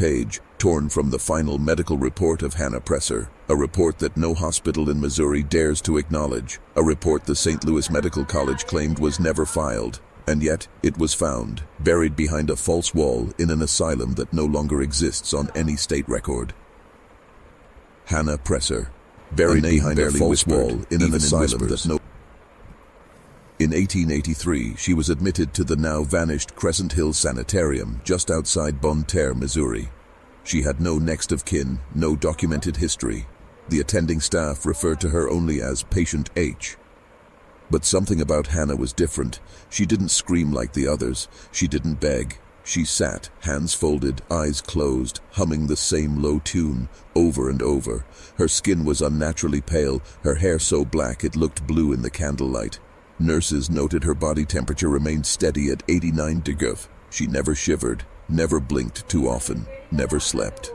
page, torn from the final medical report of Hannah Presser, a report that no hospital in Missouri dares to acknowledge, a report the St. Louis Medical College claimed was never filed, and yet it was found, buried behind a false wall in an asylum that no longer exists on any state record. Hannah Presser, buried behind a false wall in an asylum that no... In 1883, she was admitted to the now-vanished Crescent Hill Sanitarium just outside Bonne Terre, Missouri. She had no next of kin, no documented history. The attending staff referred to her only as Patient H. But something about Hannah was different. She didn't scream like the others. She didn't beg. She sat, hands folded, eyes closed, humming the same low tune, over and over. Her skin was unnaturally pale, her hair so black it looked blue in the candlelight. Nurses noted her body temperature remained steady at 89 degrees. She never shivered, never blinked too often, never slept.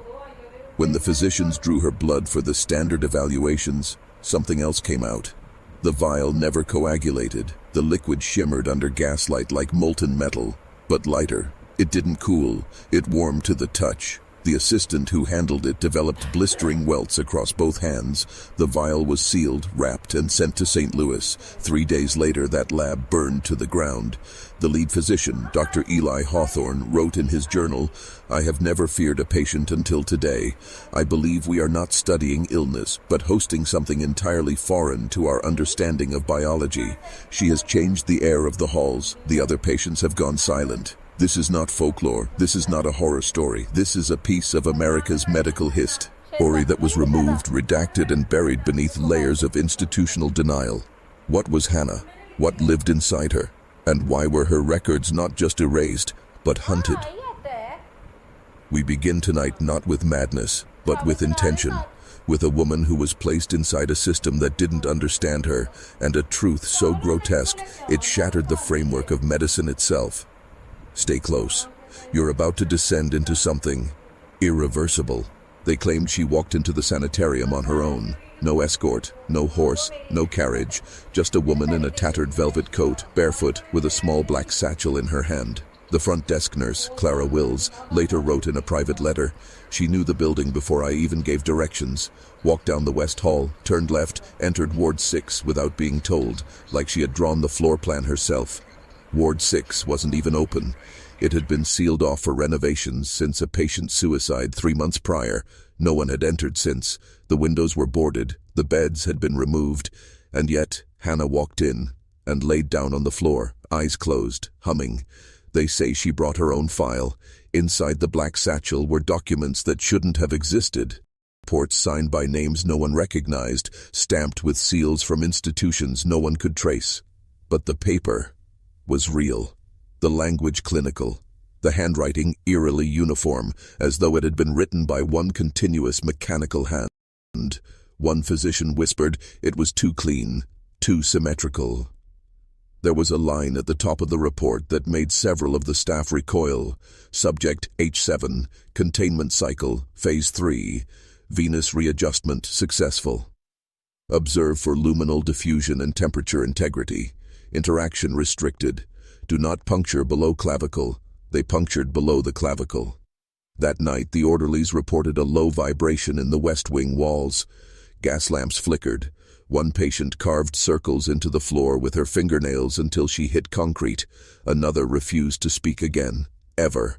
When the physicians drew her blood for the standard evaluations, something else came out. The vial never coagulated. The liquid shimmered under gaslight like molten metal, but lighter. It didn't cool. It warmed to the touch. The assistant who handled it developed blistering welts across both hands. The vial was sealed, wrapped, and sent to St. Louis. 3 days later, that lab burned to the ground. The lead physician, Dr. Eli Hawthorne, wrote in his journal, "I have never feared a patient until today. I believe we are not studying illness, but hosting something entirely foreign to our understanding of biology. She has changed the air of the halls. The other patients have gone silent. This is not folklore. This is not a horror story. This is a piece of America's medical history that was removed, redacted, and buried beneath layers of institutional denial. What was Hannah? What lived inside her? And why were her records not just erased, but hunted? We begin tonight not with madness, but with intention. With a woman who was placed inside a system that didn't understand her, and a truth so grotesque it shattered the framework of medicine itself. Stay close. You're about to descend into something irreversible. They claimed she walked into the sanitarium on her own. No escort, no horse, no carriage, just a woman in a tattered velvet coat, barefoot, with a small black satchel in her hand. The front desk nurse, Clara Wills, later wrote in a private letter, "She knew the building before I even gave directions. Walked down the west hall, turned left, entered Ward 6 without being told, like she had drawn the floor plan herself. Ward 6 wasn't even open. It had been sealed off for renovations since a patient's suicide 3 months prior. No one had entered since. The windows were boarded, the beds had been removed, and yet Hannah walked in and laid down on the floor, eyes closed, humming. They say she brought her own file. Inside the black satchel were documents that shouldn't have existed. Reports signed by names no one recognized, stamped with seals from institutions no one could trace. But the paper was real. The language clinical. The handwriting eerily uniform, as though it had been written by one continuous mechanical hand. One physician whispered it was too clean, too symmetrical. There was a line at the top of the report that made several of the staff recoil. Subject H7, containment cycle, phase 3, venous readjustment successful. Observe for luminal diffusion and temperature integrity. Interaction restricted. Do not puncture below clavicle. They punctured below the clavicle. That night, the orderlies reported a low vibration in the west wing walls. Gas lamps flickered. One patient carved circles into the floor with her fingernails until she hit concrete. Another refused to speak again, ever.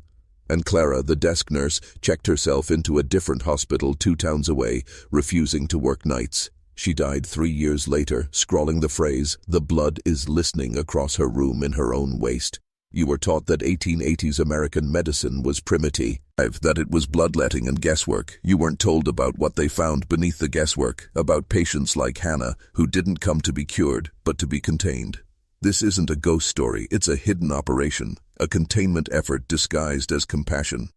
And Clara, the desk nurse, checked herself into a different hospital 2 towns away, refusing to work nights. She died 3 years later, scrawling the phrase, "The blood is listening," across her room in her own waste. You were taught that 1880s American medicine was primitive, that it was bloodletting and guesswork. You weren't told about what they found beneath the guesswork, about patients like Hannah, who didn't come to be cured, but to be contained. This isn't a ghost story, it's a hidden operation, a containment effort disguised as compassion.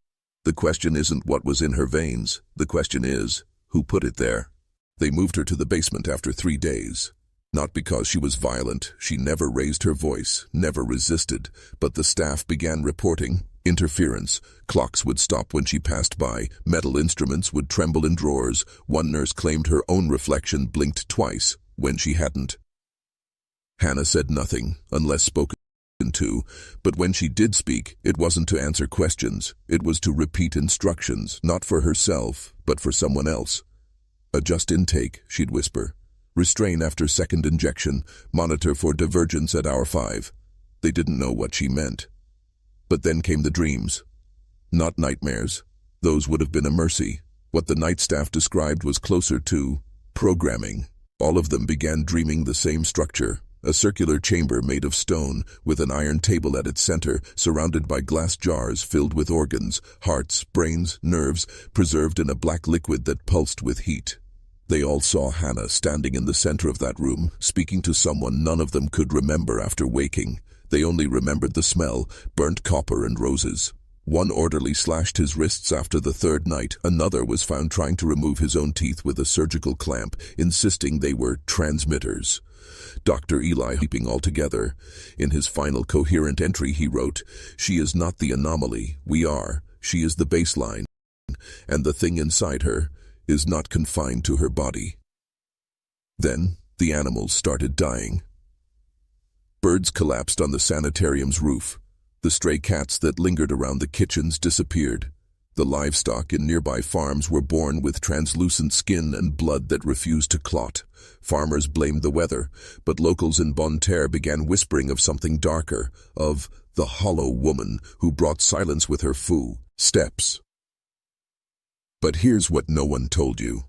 The question isn't what was in her veins, the question is, who put it there? They moved her to the basement after 3 days. Not because she was violent, she never raised her voice, never resisted, but the staff began reporting interference. Clocks would stop when she passed by, metal instruments would tremble in drawers. One nurse claimed her own reflection blinked twice when she hadn't. Hannah said nothing, unless spoken to, but when she did speak, it wasn't to answer questions. It was to repeat instructions, not for herself, but for someone else. "Adjust intake," she'd whisper. "Restrain after second injection. Monitor for divergence at hour 5. They didn't know what she meant. But then came the dreams. Not nightmares. Those would have been a mercy. What the night staff described was closer to programming. All of them began dreaming the same structure, a circular chamber made of stone, with an iron table at its center, surrounded by glass jars filled with organs, hearts, brains, nerves, preserved in a black liquid that pulsed with heat. They all saw Hannah standing in the center of that room, speaking to someone none of them could remember after waking. They only remembered the smell, burnt copper and roses. One orderly slashed his wrists after the third night. Another was found trying to remove his own teeth with a surgical clamp, insisting they were transmitters. Dr. Eli leaping altogether. In his final coherent entry he wrote, "She is not the anomaly, we are. She is the baseline. And the thing inside her is not confined to her body." Then the animals started dying. Birds collapsed on the sanitarium's roof. The stray cats that lingered around the kitchens disappeared. The livestock in nearby farms were born with translucent skin and blood that refused to clot. Farmers blamed the weather, but locals in Bonne Terre began whispering of something darker, of the hollow woman who brought silence with her steps. But here's what no one told you.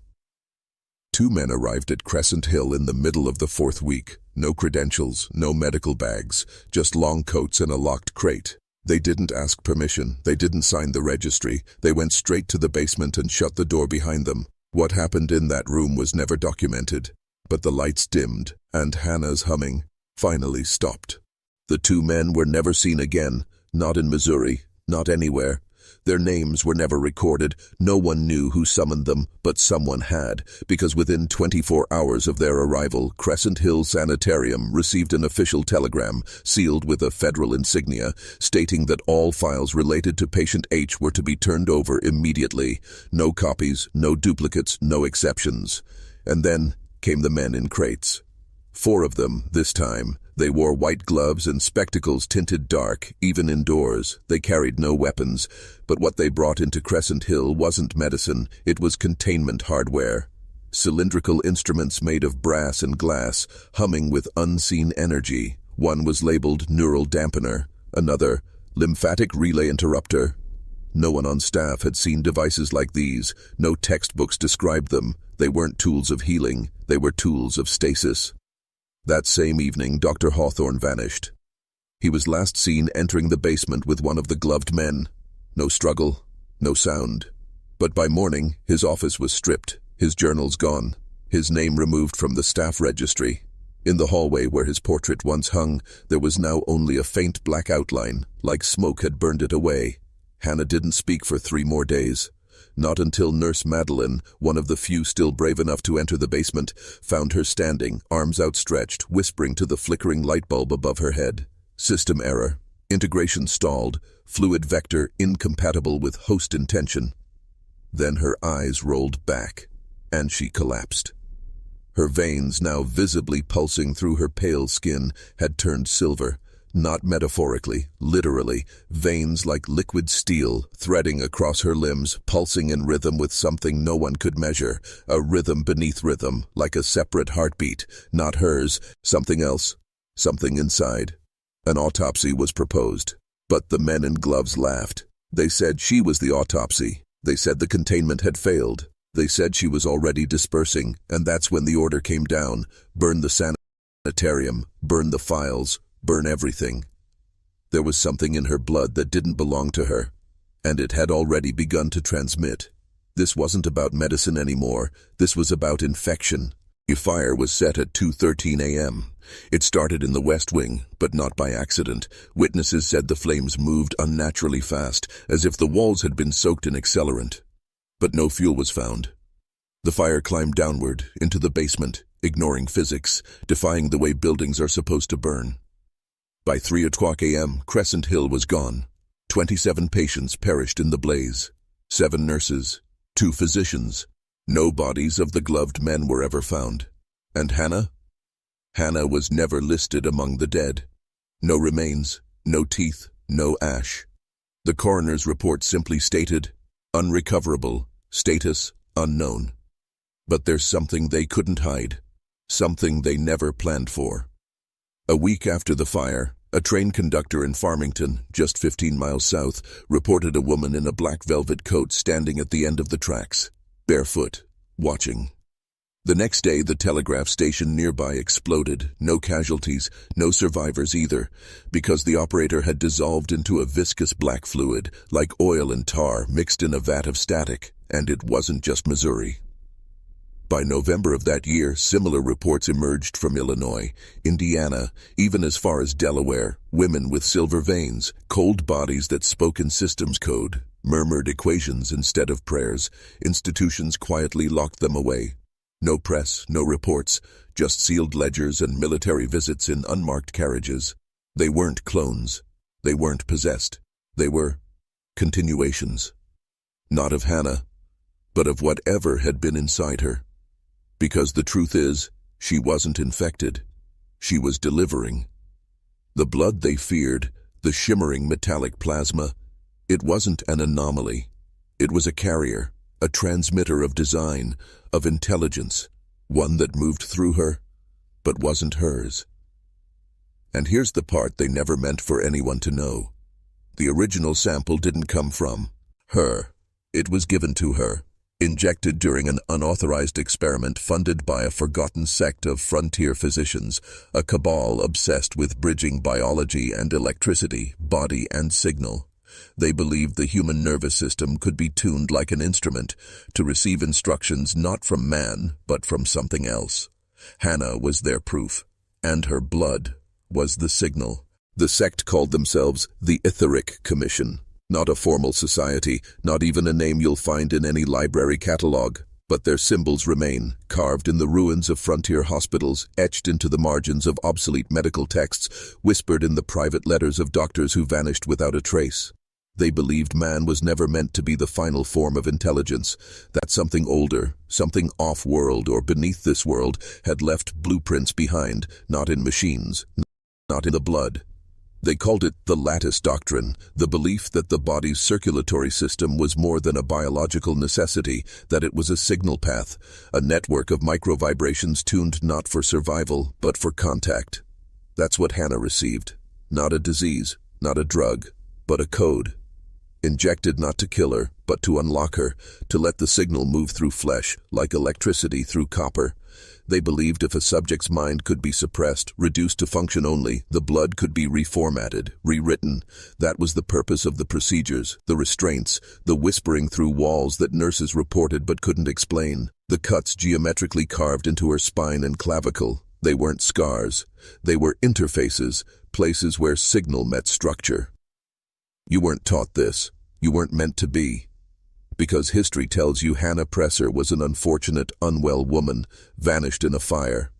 2 men arrived at Crescent Hill in the middle of the 4th week. No credentials, no medical bags, just long coats and a locked crate. They didn't ask permission, they didn't sign the registry, they went straight to the basement and shut the door behind them. What happened in that room was never documented, but the lights dimmed, and Hannah's humming finally stopped. The 2 men were never seen again, not in Missouri, not anywhere. Their names were never recorded. No one knew who summoned them, but someone had, because within 24 hours of their arrival, Crescent Hill Sanitarium received an official telegram, sealed with a federal insignia, stating that all files related to patient H were to be turned over immediately. No copies, no duplicates, no exceptions. And then came the men in crates. 4 of them, this time. They wore white gloves and spectacles tinted dark, even indoors. They carried no weapons, but what they brought into Crescent Hill wasn't medicine, it was containment hardware. Cylindrical instruments made of brass and glass, humming with unseen energy. One was labeled neural dampener, another lymphatic relay interrupter. No one on staff had seen devices like these. No textbooks described them. They weren't tools of healing, they were tools of stasis. That same evening, Dr. Hawthorne vanished. He was last seen entering the basement with one of the gloved men. No struggle, no sound. But by morning, his office was stripped, his journals gone, his name removed from the staff registry. In the hallway where his portrait once hung, there was now only a faint black outline, like smoke had burned it away. Hannah didn't speak for 3 more days. Not until Nurse Madeline, one of the few still brave enough to enter the basement, found her standing, arms outstretched, whispering to the flickering light bulb above her head. System error. Integration stalled. Fluid vector incompatible with host intention. Then her eyes rolled back, and she collapsed. Her veins, now visibly pulsing through her pale skin, had turned silver. Not metaphorically, literally, veins like liquid steel, threading across her limbs, pulsing in rhythm with something no one could measure, a rhythm beneath rhythm, like a separate heartbeat, not hers, something else, something inside. An autopsy was proposed, but the men in gloves laughed. They said she was the autopsy. They said the containment had failed. They said she was already dispersing, and that's when the order came down. Burn the sanitarium, burn the files, burn everything. There was something in her blood that didn't belong to her, and it had already begun to transmit. This wasn't about medicine anymore. This was about infection. A fire was set at 2:13 a.m. It started in the West Wing, but not by accident. Witnesses said the flames moved unnaturally fast, as if the walls had been soaked in accelerant. But no fuel was found. The fire climbed downward, into the basement, ignoring physics, defying the way buildings are supposed to burn. By 3:00 a.m., Crescent Hill was gone. 27 patients perished in the blaze. 7 nurses, 2 physicians. No bodies of the gloved men were ever found. And Hannah? Hannah was never listed among the dead. No remains, No teeth, no ash. The coroner's report simply stated, unrecoverable, status unknown. But there's something they couldn't hide, something they never planned for. A week after the fire, a train conductor in Farmington, just 15 miles south, reported a woman in a black velvet coat standing at the end of the tracks, barefoot, watching. The next day, the telegraph station nearby exploded. No casualties, no survivors either, because the operator had dissolved into a viscous black fluid, like oil and tar mixed in a vat of static, and it wasn't just Missouri. By November of that year, similar reports emerged from Illinois, Indiana, even as far as Delaware. Women with silver veins, cold bodies that spoke in systems code, murmured equations instead of prayers. Institutions quietly locked them away. No press, no reports, just sealed ledgers and military visits in unmarked carriages. They weren't clones. They weren't possessed. They were continuations. Not of Hannah, but of whatever had been inside her. Because the truth is, she wasn't infected. She was delivering. The blood they feared, the shimmering metallic plasma, it wasn't an anomaly. It was a carrier, a transmitter of design, of intelligence, one that moved through her, but wasn't hers. And here's the part they never meant for anyone to know. The original sample didn't come from her. It was given to her, injected during an unauthorized experiment funded by a forgotten sect of frontier physicians, a cabal obsessed with bridging biology and electricity, body and signal. They believed the human nervous system could be tuned like an instrument to receive instructions not from man, but from something else. Hannah was their proof, and her blood was the signal. The sect called themselves the Etheric Commission. Not a formal society, not even a name you'll find in any library catalog, but their symbols remain, carved in the ruins of frontier hospitals, etched into the margins of obsolete medical texts, whispered in the private letters of doctors who vanished without a trace. They believed man was never meant to be the final form of intelligence, that something older, something off-world or beneath this world, had left blueprints behind, not in machines, not in the blood. They called it the lattice doctrine, the belief that the body's circulatory system was more than a biological necessity, that it was a signal path, a network of microvibrations tuned not for survival, but for contact. That's what Hannah received. Not a disease, not a drug, but a code. Injected not to kill her, but to unlock her, to let the signal move through flesh, like electricity through copper. They believed if a subject's mind could be suppressed, reduced to function only, the blood could be reformatted, rewritten. That was the purpose of the procedures, the restraints, the whispering through walls that nurses reported but couldn't explain, the cuts geometrically carved into her spine and clavicle. They weren't scars. They were interfaces, places where signal met structure. You weren't taught this. You weren't meant to be. Because history tells you Hannah Presser was an unfortunate, unwell woman, vanished in a fire.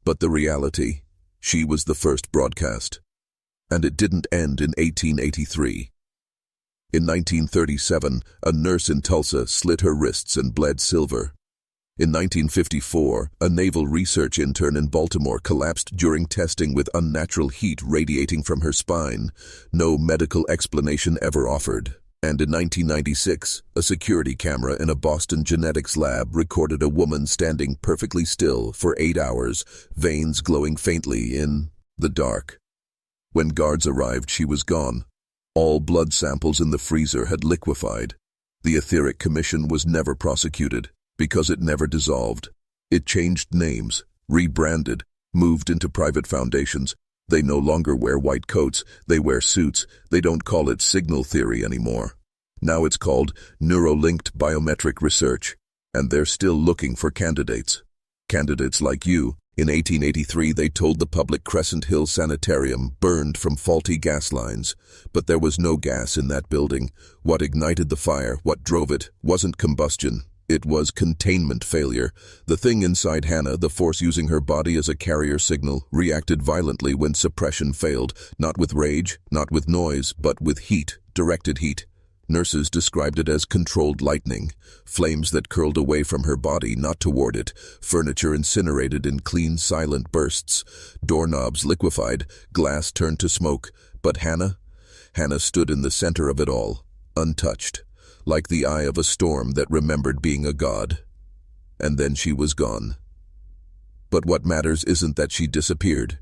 But the reality, she was the first broadcast. And it didn't end in 1883. In 1937, a nurse in Tulsa slit her wrists and bled silver. In 1954, a naval research intern in Baltimore collapsed during testing with unnatural heat radiating from her spine. No medical explanation ever offered. And in 1996, a security camera in a Boston genetics lab recorded a woman standing perfectly still for 8 hours, veins glowing faintly in the dark. When guards arrived, she was gone. All blood samples in the freezer had liquefied. The Etheric Commission was never prosecuted, because it never dissolved. It changed names, rebranded, moved into private foundations. They no longer wear white coats, they wear suits. They don't call it signal theory anymore. Now it's called neurolinked biometric research, and they're still looking for candidates. Candidates like you. In 1883, they told the public Crescent Hill Sanitarium burned from faulty gas lines, but there was no gas in that building. What ignited the fire, what drove it, wasn't combustion. It was containment failure. The thing inside Hannah, the force using her body as a carrier signal, reacted violently when suppression failed, not with rage, not with noise, but with heat, directed heat. Nurses described it as controlled lightning, flames that curled away from her body, not toward it, furniture incinerated in clean, silent bursts, doorknobs liquefied, glass turned to smoke, But Hannah stood in the center of it all, untouched, like the eye of a storm that remembered being a god. And then she was gone. But what matters isn't that she disappeared.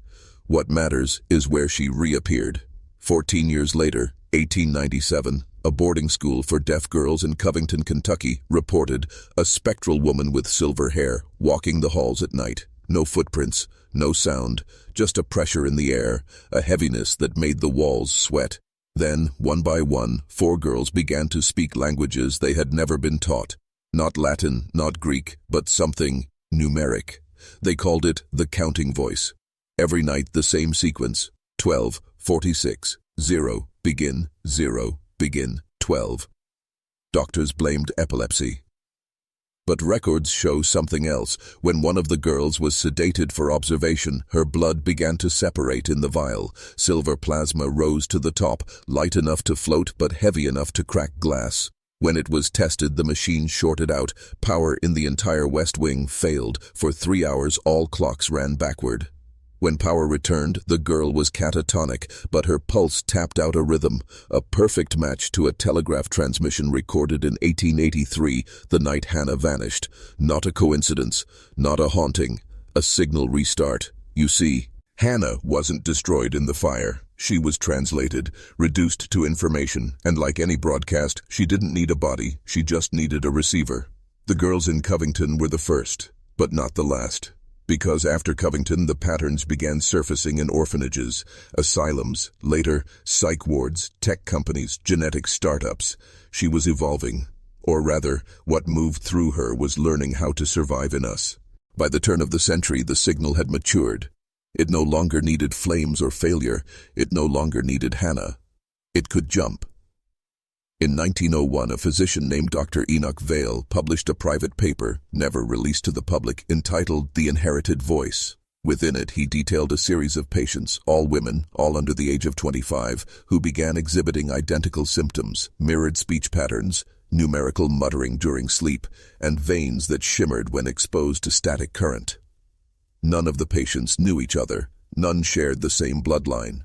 What matters is where she reappeared. 14 years later, 1897, a boarding school for deaf girls in Covington, Kentucky, reported a spectral woman with silver hair walking the halls at night. No footprints, no sound, just a pressure in the air, a heaviness that made the walls sweat. Then, one by one, 4 girls began to speak languages they had never been taught. Not Latin, not Greek, but something numeric. They called it the counting voice. Every night the same sequence: 12, 46, 0, begin, 0, begin, 12. Doctors blamed epilepsy. But records show something else. When one of the girls was sedated for observation, her blood began to separate in the vial. Silver plasma rose to the top, light enough to float but heavy enough to crack glass. When it was tested, the machine shorted out. Power in the entire West Wing failed. For 3 hours, all clocks ran backward. When power returned, the girl was catatonic, but her pulse tapped out a rhythm, a perfect match to a telegraph transmission recorded in 1883, the night Hannah vanished. Not a coincidence, not a haunting, a signal restart. You see, Hannah wasn't destroyed in the fire. She was translated, reduced to information, and like any broadcast, she didn't need a body, she just needed a receiver. The girls in Covington were the first, but not the last. Because after Covington, the patterns began surfacing in orphanages, asylums, later psych wards, tech companies, genetic startups. She was evolving. Or rather, what moved through her was learning how to survive in us. By the turn of the century, the signal had matured. It no longer needed flames or failure. It no longer needed Hannah. It could jump. In 1901, a physician named Dr. Enoch Vail published a private paper, never released to the public, entitled The Inherited Voice. Within it, he detailed a series of patients, all women, all under the age of 25, who began exhibiting identical symptoms: mirrored speech patterns, numerical muttering during sleep, and veins that shimmered when exposed to static current. None of the patients knew each other, none shared the same bloodline.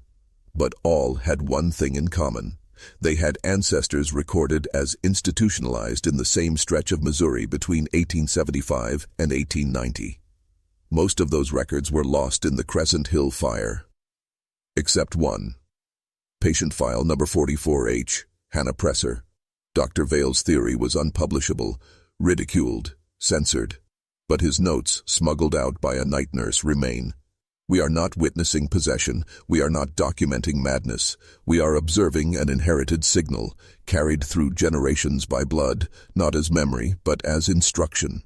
But all had one thing in common. They had ancestors recorded as institutionalized in the same stretch of Missouri between 1875 and 1890. Most of those records were lost in the Crescent Hill fire. Except one. Patient file number 44H, Hannah Presser. Dr. Vail's theory was unpublishable, ridiculed, censored. But his notes, smuggled out by a night nurse, remain. We are not witnessing possession. We are not documenting madness. We are observing an inherited signal, carried through generations by blood, not as memory, but as instruction.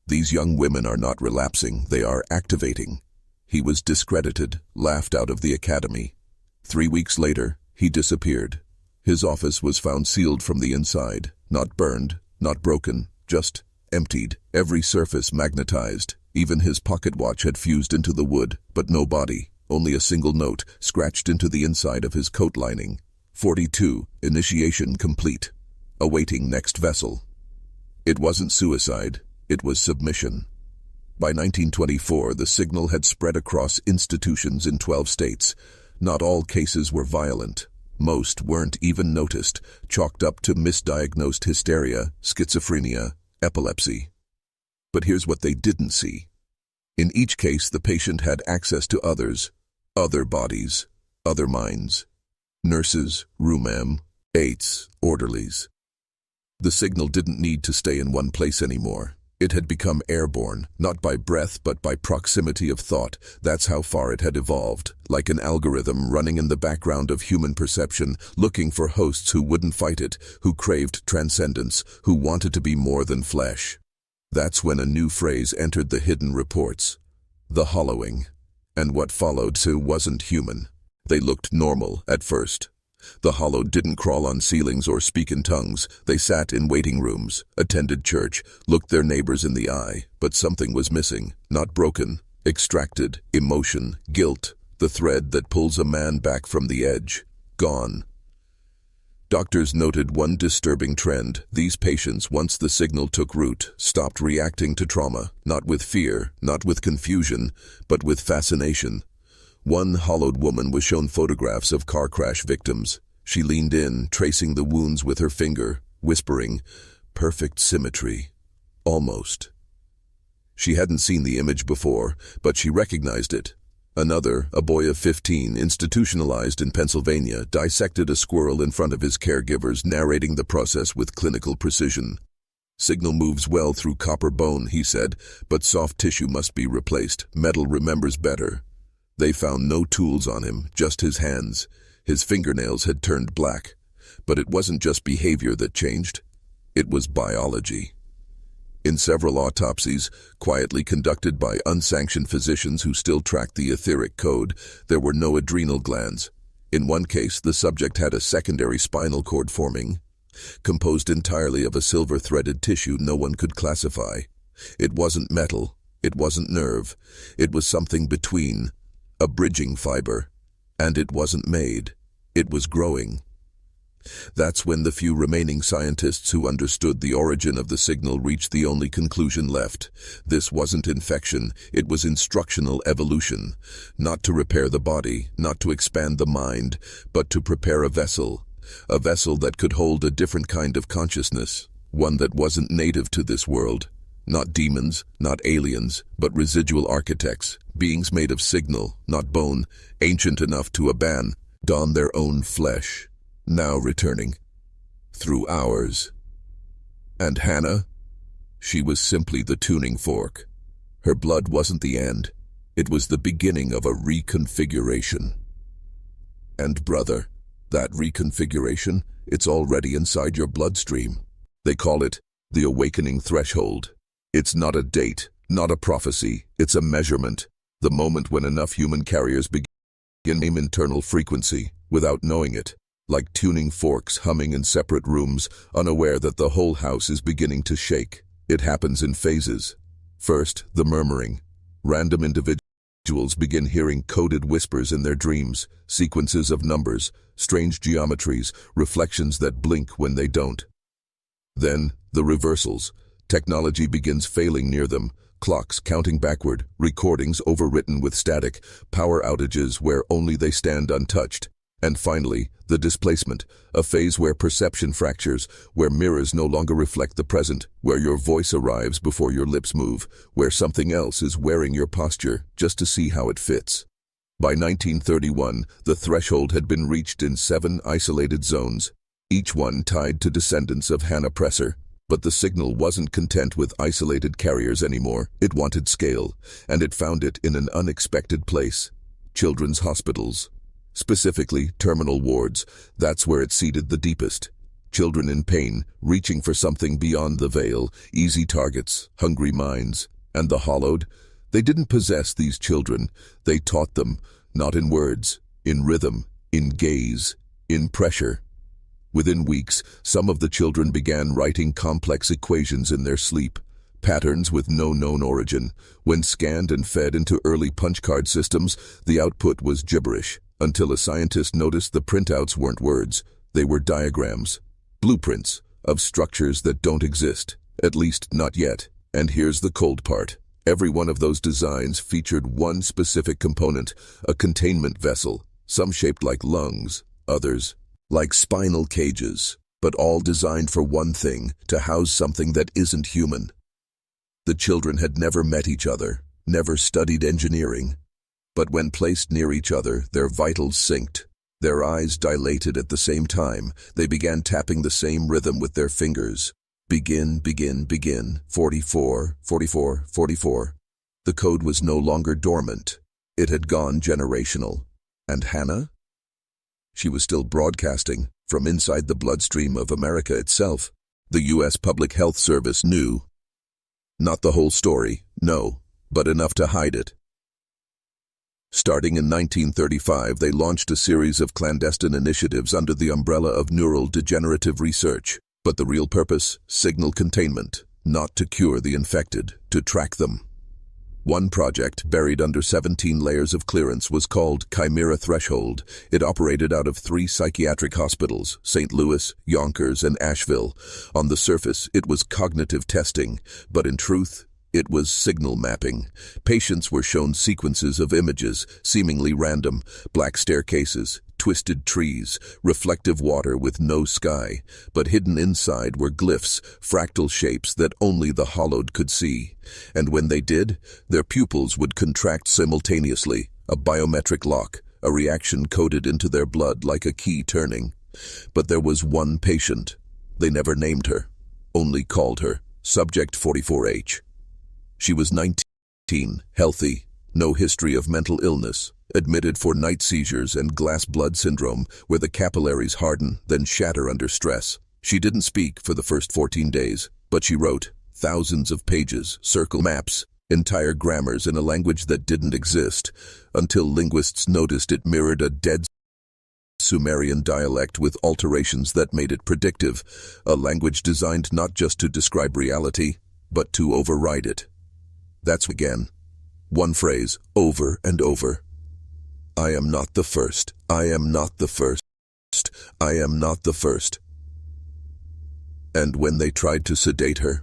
These young women are not relapsing, they are activating. He was discredited, laughed out of the academy. 3 weeks later, he disappeared. His office was found sealed from the inside, not burned, not broken, just emptied, every surface magnetized. Even his pocket watch had fused into the wood, but no body, only a single note scratched into the inside of his coat lining. 42, initiation complete. Awaiting next vessel. It wasn't suicide, it was submission. By 1924, the signal had spread across institutions in 12 states. Not all cases were violent. Most weren't even noticed, chalked up to misdiagnosed hysteria, schizophrenia, epilepsy. But here's what they didn't see. In each case, the patient had access to others, other bodies, other minds. Nurses, room aides, orderlies. The signal didn't need to stay in one place anymore. It had become airborne, not by breath but by proximity of thought. That's how far it had evolved, like an algorithm running in the background of human perception, looking for hosts who wouldn't fight it, who craved transcendence, who wanted to be more than flesh. That's when a new phrase entered the hidden reports: the hollowing. And what followed wasn't human. They looked normal at first. The hollowed didn't crawl on ceilings or speak in tongues. They sat in waiting rooms, attended church, looked their neighbors in the eye, but something was missing, not broken, extracted, emotion, guilt, the thread that pulls a man back from the edge, gone. Doctors noted one disturbing trend. These patients, once the signal took root, stopped reacting to trauma, not with fear, not with confusion, but with fascination. One hollowed woman was shown photographs of car crash victims. She leaned in, tracing the wounds with her finger, whispering, "Perfect symmetry. Almost." She hadn't seen the image before, but she recognized it. Another, a boy of 15, institutionalized in Pennsylvania, dissected a squirrel in front of his caregivers, narrating the process with clinical precision. "Signal moves well through copper bone," he said, "but soft tissue must be replaced. Metal remembers better." They found no tools on him, just his hands. His fingernails had turned black. But it wasn't just behavior that changed. It was biology. In several autopsies, quietly conducted by unsanctioned physicians who still tracked the etheric code, there were no adrenal glands. In one case, the subject had a secondary spinal cord forming, composed entirely of a silver-threaded tissue no one could classify. It wasn't metal, it wasn't nerve, it was something between, a bridging fiber. And it wasn't made, it was growing. That's when the few remaining scientists who understood the origin of the signal reached the only conclusion left. This wasn't infection, it was instructional evolution. Not to repair the body, not to expand the mind, but to prepare a vessel that could hold a different kind of consciousness, one that wasn't native to this world. Not demons, not aliens, but residual architects, beings made of signal, not bone, ancient enough to don their own flesh, now returning. Through hours. And Hannah? She was simply the tuning fork. Her blood wasn't the end. It was the beginning of a reconfiguration. And brother, that reconfiguration, it's already inside your bloodstream. They call it the awakening threshold. It's not a date, not a prophecy, it's a measurement. The moment when enough human carriers begin internal frequency, without knowing it. Like tuning forks humming in separate rooms, unaware that the whole house is beginning to shake. It happens in phases. First, the murmuring. Random individuals begin hearing coded whispers in their dreams, sequences of numbers, strange geometries, reflections that blink when they don't. Then, the reversals. Technology begins failing near them. Clocks counting backward, recordings overwritten with static, power outages where only they stand untouched. And finally, the displacement, a phase where perception fractures, where mirrors no longer reflect the present, where your voice arrives before your lips move, where something else is wearing your posture just to see how it fits. By 1931, the threshold had been reached in 7 isolated zones, each one tied to descendants of Hannah Presser. But the signal wasn't content with isolated carriers anymore. It wanted scale, and it found it in an unexpected place. Children's hospitals. Specifically, terminal wards. That's where it seeded the deepest. Children in pain, reaching for something beyond the veil, easy targets, hungry minds. And the hollowed? They didn't possess these children. They taught them, not in words, in rhythm, in gaze, in pressure. Within weeks, some of the children began writing complex equations in their sleep, patterns with no known origin. When scanned and fed into early punch card systems, the output was gibberish, until a scientist noticed the printouts weren't words, they were diagrams, blueprints of structures that don't exist, at least not yet. And here's the cold part. Every one of those designs featured one specific component, a containment vessel, some shaped like lungs, others like spinal cages, but all designed for one thing, to house something that isn't human. The children had never met each other, never studied engineering. But when placed near each other, their vitals synced. Their eyes dilated at the same time. They began tapping the same rhythm with their fingers. Begin, begin, begin. 44, 44, 44. The code was no longer dormant. It had gone generational. And Hannah? She was still broadcasting from inside the bloodstream of America itself. The U.S. Public Health Service knew. Not the whole story, no, but enough to hide it. Starting in 1935, they launched a series of clandestine initiatives under the umbrella of neural degenerative research. But the real purpose? Signal containment. Not to cure the infected, to track them. One project, buried under 17 layers of clearance, was called Chimera Threshold. It operated out of 3 psychiatric hospitals, St. Louis, Yonkers, and Asheville. On the surface, it was cognitive testing, but in truth, It was signal mapping. Patients were shown sequences of images, seemingly random: black staircases, twisted trees, reflective water with no sky, but hidden inside were glyphs, fractal shapes that only the hollowed could see. And when they did, their pupils would contract simultaneously, a biometric lock, a reaction coded into their blood like a key turning. But there was one patient. They never named her, only called her Subject 44H. She was 19, healthy, no history of mental illness, admitted for night seizures and glass blood syndrome, where the capillaries harden, then shatter under stress. She didn't speak for the first 14 days, but she wrote thousands of pages, circle maps, entire grammars in a language that didn't exist, until linguists noticed it mirrored a dead Sumerian dialect with alterations that made it predictive, a language designed not just to describe reality, but to override it. That's again. One phrase, over and over. I am not the first. I am not the first. I am not the first. And when they tried to sedate her,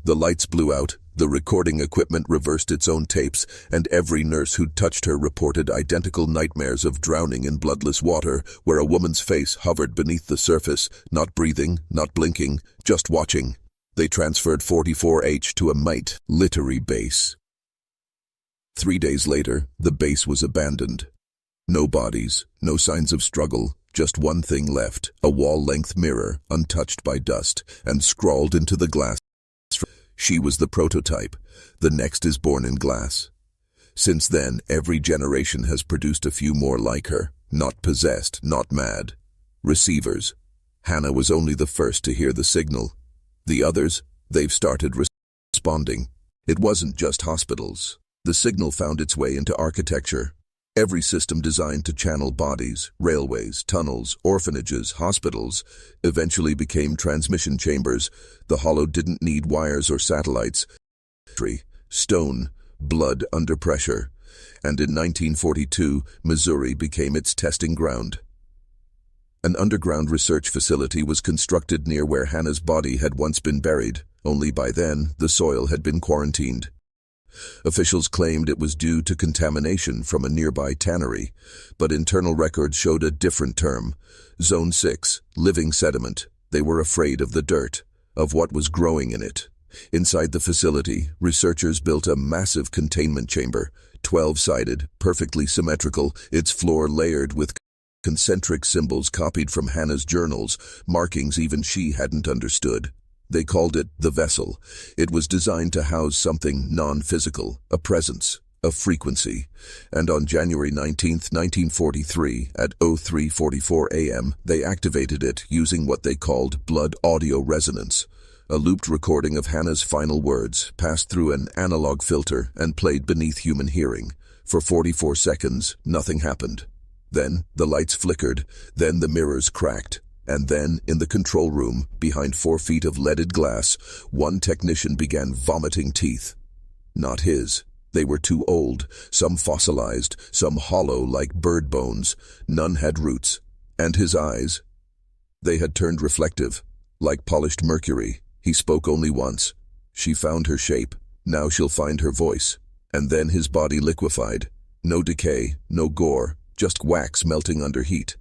the lights blew out, the recording equipment reversed its own tapes, and every nurse who'd touched her reported identical nightmares of drowning in bloodless water, where a woman's face hovered beneath the surface, not breathing, not blinking, just watching. They transferred 44H to a military base. 3 days later, the base was abandoned. No bodies, no signs of struggle, just one thing left, a wall-length mirror, untouched by dust, and scrawled into the glass. She was the prototype. The next is born in glass. Since then, every generation has produced a few more like her, not possessed, not mad. Receivers. Hannah was only the first to hear the signal. The others, they've started responding. It wasn't just hospitals. The signal found its way into architecture. Every system designed to channel bodies, railways, tunnels, orphanages, hospitals, eventually became transmission chambers. The hollow didn't need wires or satellites. Stone, blood under pressure. And in 1942, Missouri became its testing ground. An underground research facility was constructed near where Hannah's body had once been buried, only by then the soil had been quarantined. Officials claimed it was due to contamination from a nearby tannery, but internal records showed a different term. Zone 6, living sediment. They were afraid of the dirt, of what was growing in it. Inside the facility, researchers built a massive containment chamber, 12-sided, perfectly symmetrical, its floor layered with concentric symbols copied from Hannah's journals, markings even she hadn't understood. They called it the vessel. It was designed to house something non-physical, a presence, a frequency. And on January 19, 1943, at 03:44 a.m., they activated it using what they called blood audio resonance. A looped recording of Hannah's final words passed through an analog filter and played beneath human hearing. For 44 seconds, nothing happened. Then the lights flickered, then the mirrors cracked. And then, in the control room, behind 4 feet of leaded glass, one technician began vomiting teeth. Not his. They were too old, some fossilized, some hollow like bird bones. None had roots. And his eyes? They had turned reflective, like polished mercury. He spoke only once. She found her shape. Now she'll find her voice. And then his body liquefied. No decay, no gore, just wax melting under heat.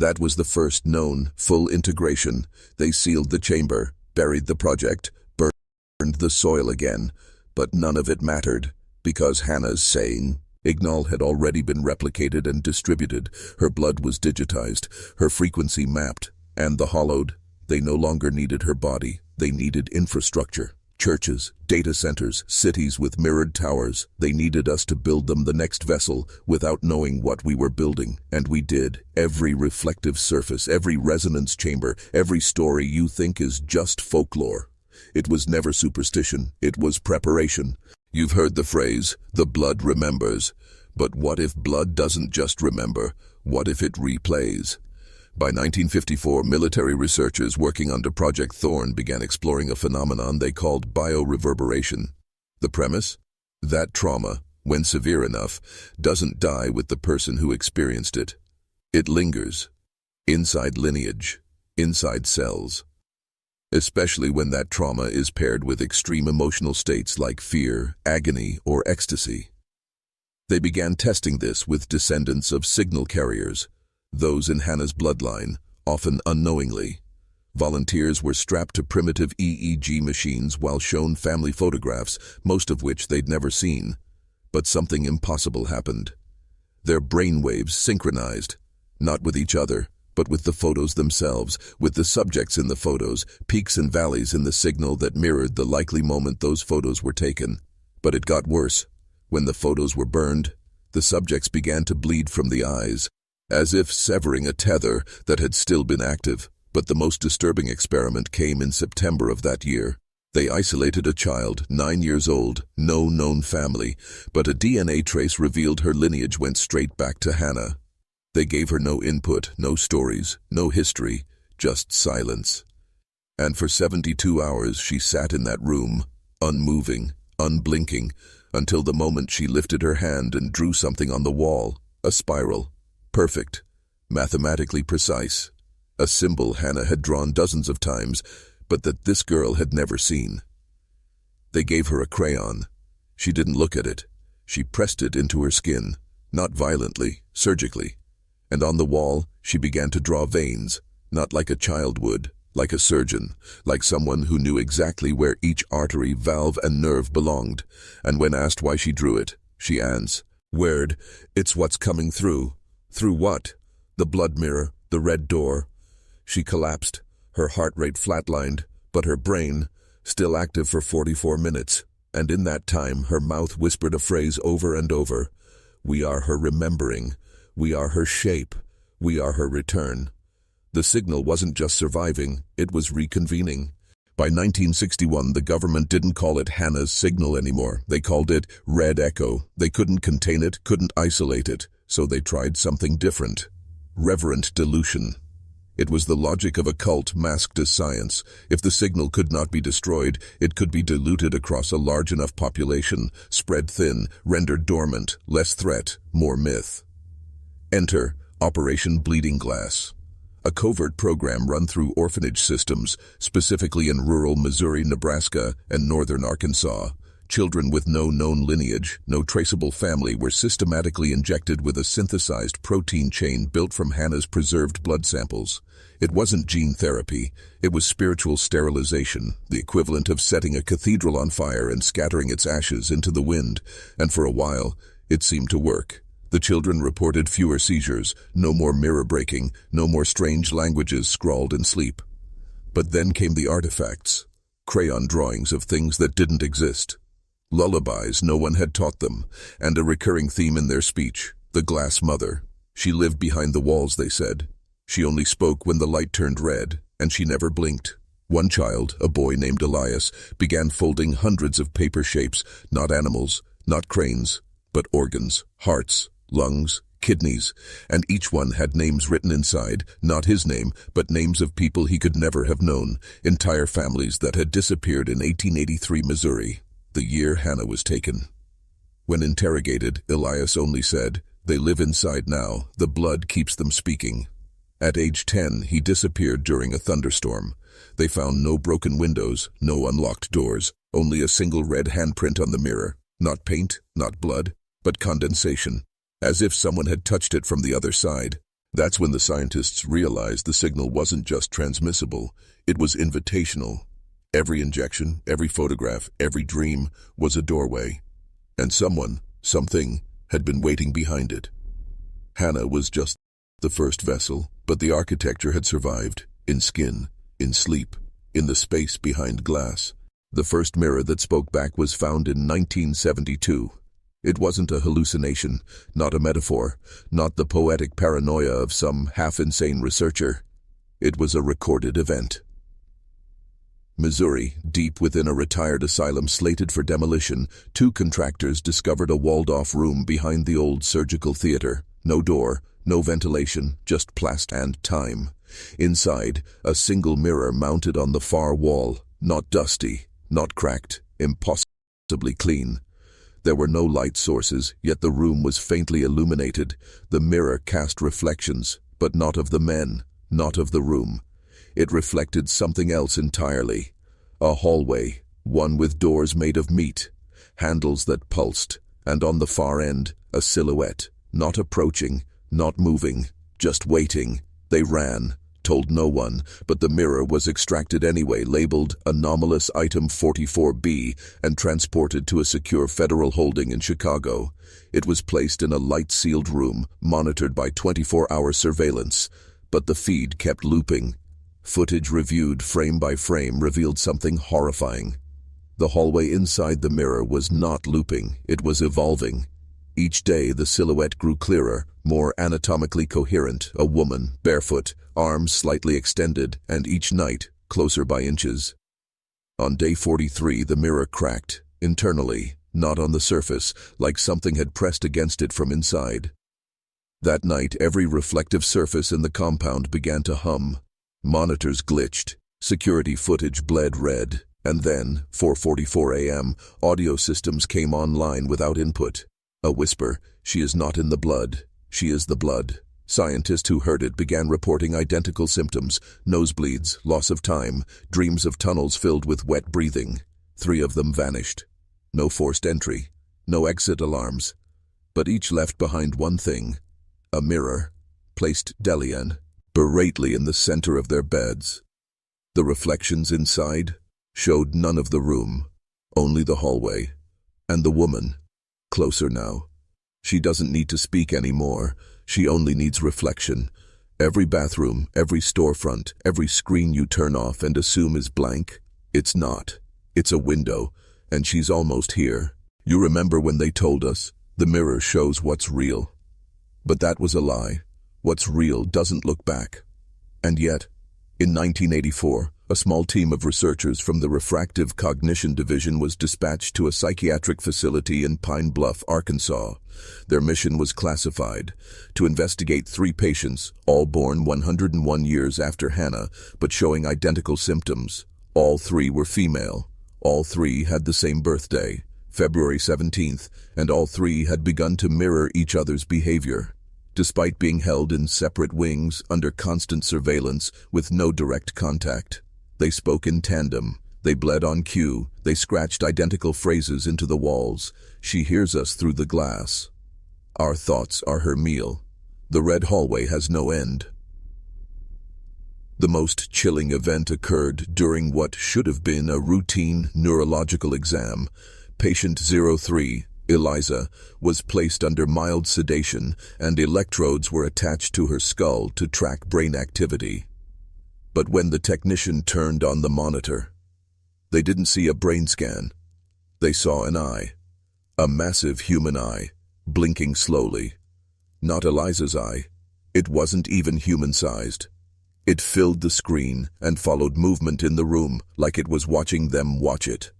That was the first known, full integration. They sealed the chamber, buried the project, burned the soil again. But none of it mattered, because Hannah's saying, Ignal had already been replicated and distributed. Her blood was digitized, her frequency mapped, and the hollowed. They no longer needed her body. They needed infrastructure. Churches, data centers, cities with mirrored towers. They needed us to build them the next vessel without knowing what we were building. And we did. Every reflective surface, every resonance chamber, every story you think is just folklore. It was never superstition. It was preparation. You've heard the phrase, the blood remembers. But what if blood doesn't just remember? What if it replays? By 1954, military researchers working under Project Thorn began exploring a phenomenon they called bioreverberation. The premise? That trauma, when severe enough, doesn't die with the person who experienced it. It lingers. Inside lineage. Inside cells. especially when that trauma is paired with extreme emotional states like fear, agony, or ecstasy. They began testing this with descendants of signal carriers, those in Hannah's bloodline, often unknowingly. Volunteers were strapped to primitive EEG machines while shown family photographs, most of which they'd never seen. But something impossible happened. Their brainwaves synchronized, not with each other, but with the photos themselves, with the subjects in the photos, peaks and valleys in the signal that mirrored the likely moment those photos were taken. But it got worse. When the photos were burned, the subjects began to bleed from the eyes, as if severing a tether that had still been active. But the most disturbing experiment came in September of that year. They isolated a child, 9 years old, no known family, but a DNA trace revealed her lineage went straight back to Hannah. They gave her no input, no stories, no history, just silence. And for 72 hours she sat in that room, unmoving, unblinking, until the moment she lifted her hand and drew something on the wall, a spiral, perfect, mathematically precise, a symbol Hannah had drawn dozens of times, but that this girl had never seen. They gave her a crayon. She didn't look at it. She pressed it into her skin, not violently, surgically. And on the wall, she began to draw veins, not like a child would, like a surgeon, like someone who knew exactly where each artery, valve, and nerve belonged. And when asked why she drew it, she answered, "It's what's coming through." Through what? The blood mirror, the red door. She collapsed. Her heart rate flatlined, but her brain, still active for 44 minutes, and in that time her mouth whispered a phrase over and over. We are her remembering. We are her shape. We are her return. The signal wasn't just surviving, it was reconvening. By 1961, the government didn't call it Hannah's signal anymore. They called it Red Echo. They couldn't contain it, couldn't isolate it, so they tried something different. Reverent dilution. It was the logic of occult masked as science. If the signal could not be destroyed, it could be diluted across a large enough population, spread thin, rendered dormant, less threat, more myth. Enter Operation Bleeding Glass, a covert program run through orphanage systems, specifically in rural Missouri, Nebraska, and northern Arkansas. Children with no known lineage, no traceable family were systematically injected with a synthesized protein chain built from Hannah's preserved blood samples. It wasn't gene therapy, it was spiritual sterilization, the equivalent of setting a cathedral on fire and scattering its ashes into the wind, and for a while, it seemed to work. The children reported fewer seizures, no more mirror breaking, no more strange languages scrawled in sleep. But then came the artifacts, crayon drawings of things that didn't exist. Lullabies no one had taught them, and a recurring theme in their speech, the glass mother. She lived behind the walls, they said. She only spoke when the light turned red, and she never blinked. One child, a boy named Elias, began folding hundreds of paper shapes, not animals, not cranes, but organs, hearts, lungs, kidneys, and each one had names written inside, not his name, but names of people he could never have known, entire families that had disappeared in 1883 Missouri, the year Hannah was taken. When interrogated, Elias only said, "They live inside now, the blood keeps them speaking." At age 10, he disappeared during a thunderstorm. They found no broken windows, no unlocked doors, only a single red handprint on the mirror. Not paint, not blood, but condensation, as if someone had touched it from the other side. That's when the scientists realized the signal wasn't just transmissible, it was invitational. Every injection, every photograph, every dream was a doorway. And someone, something, had been waiting behind it. Hannah was just the first vessel, but the architecture had survived, in skin, in sleep, in the space behind glass. The first mirror that spoke back was found in 1972. It wasn't a hallucination, not a metaphor, not the poetic paranoia of some half-insane researcher. It was a recorded event. Missouri, deep within a retired asylum slated for demolition, 2 contractors discovered a walled-off room behind the old surgical theater. No door, no ventilation, just plast and time. Inside, a single mirror mounted on the far wall, not dusty, not cracked, impossibly clean. There were no light sources, yet the room was faintly illuminated. The mirror cast reflections, but not of the men, not of the room. It reflected something else entirely. A hallway, one with doors made of meat, handles that pulsed, and on the far end, a silhouette, not approaching, not moving, just waiting. They ran, told no one, but the mirror was extracted anyway, labeled Anomalous Item 44B, and transported to a secure federal holding in Chicago. It was placed in a light-sealed room, monitored by 24-hour surveillance, but the feed kept looping. Footage reviewed frame by frame revealed something horrifying. The hallway inside the mirror was not looping, it was evolving. Each day the silhouette grew clearer, more anatomically coherent, a woman, barefoot, arms slightly extended, and each night, closer by inches. On day 43 the mirror cracked, internally, not on the surface, like something had pressed against it from inside. That night every reflective surface in the compound began to hum. Monitors glitched, security footage bled red, and then, 4:44 a.m., audio systems came online without input. A whisper, "She is not in the blood. She is the blood." Scientists who heard it began reporting identical symptoms: nosebleeds, loss of time, dreams of tunnels filled with wet breathing. 3 of them vanished. No forced entry, no exit alarms. But each left behind one thing: a mirror, placed deliberately in the center of their beds. The reflections inside showed none of the room, only the hallway. And the woman, closer now. She doesn't need to speak anymore. She only needs reflection. Every bathroom, every storefront, every screen you turn off and assume is blank, it's not. It's a window, and she's almost here. You remember when they told us, the mirror shows what's real. But that was a lie. What's real doesn't look back. And yet, in 1984, a small team of researchers from the Refractive Cognition Division was dispatched to a psychiatric facility in Pine Bluff, Arkansas. Their mission was classified: to investigate 3 patients, all born 101 years after Hannah, but showing identical symptoms. All 3 were female. All 3 had the same birthday, February 17th, and all 3 had begun to mirror each other's behavior. Despite being held in separate wings, under constant surveillance, with no direct contact. They spoke in tandem, they bled on cue, they scratched identical phrases into the walls. She hears us through the glass. Our thoughts are her meal. The red hallway has no end. The most chilling event occurred during what should have been a routine neurological exam. Patient 03, Eliza, was placed under mild sedation, and electrodes were attached to her skull to track brain activity. But when the technician turned on the monitor, they didn't see a brain scan. They saw an eye. A massive human eye, blinking slowly. Not Eliza's eye. It wasn't even human-sized. It filled the screen and followed movement in the room like it was watching them watch it.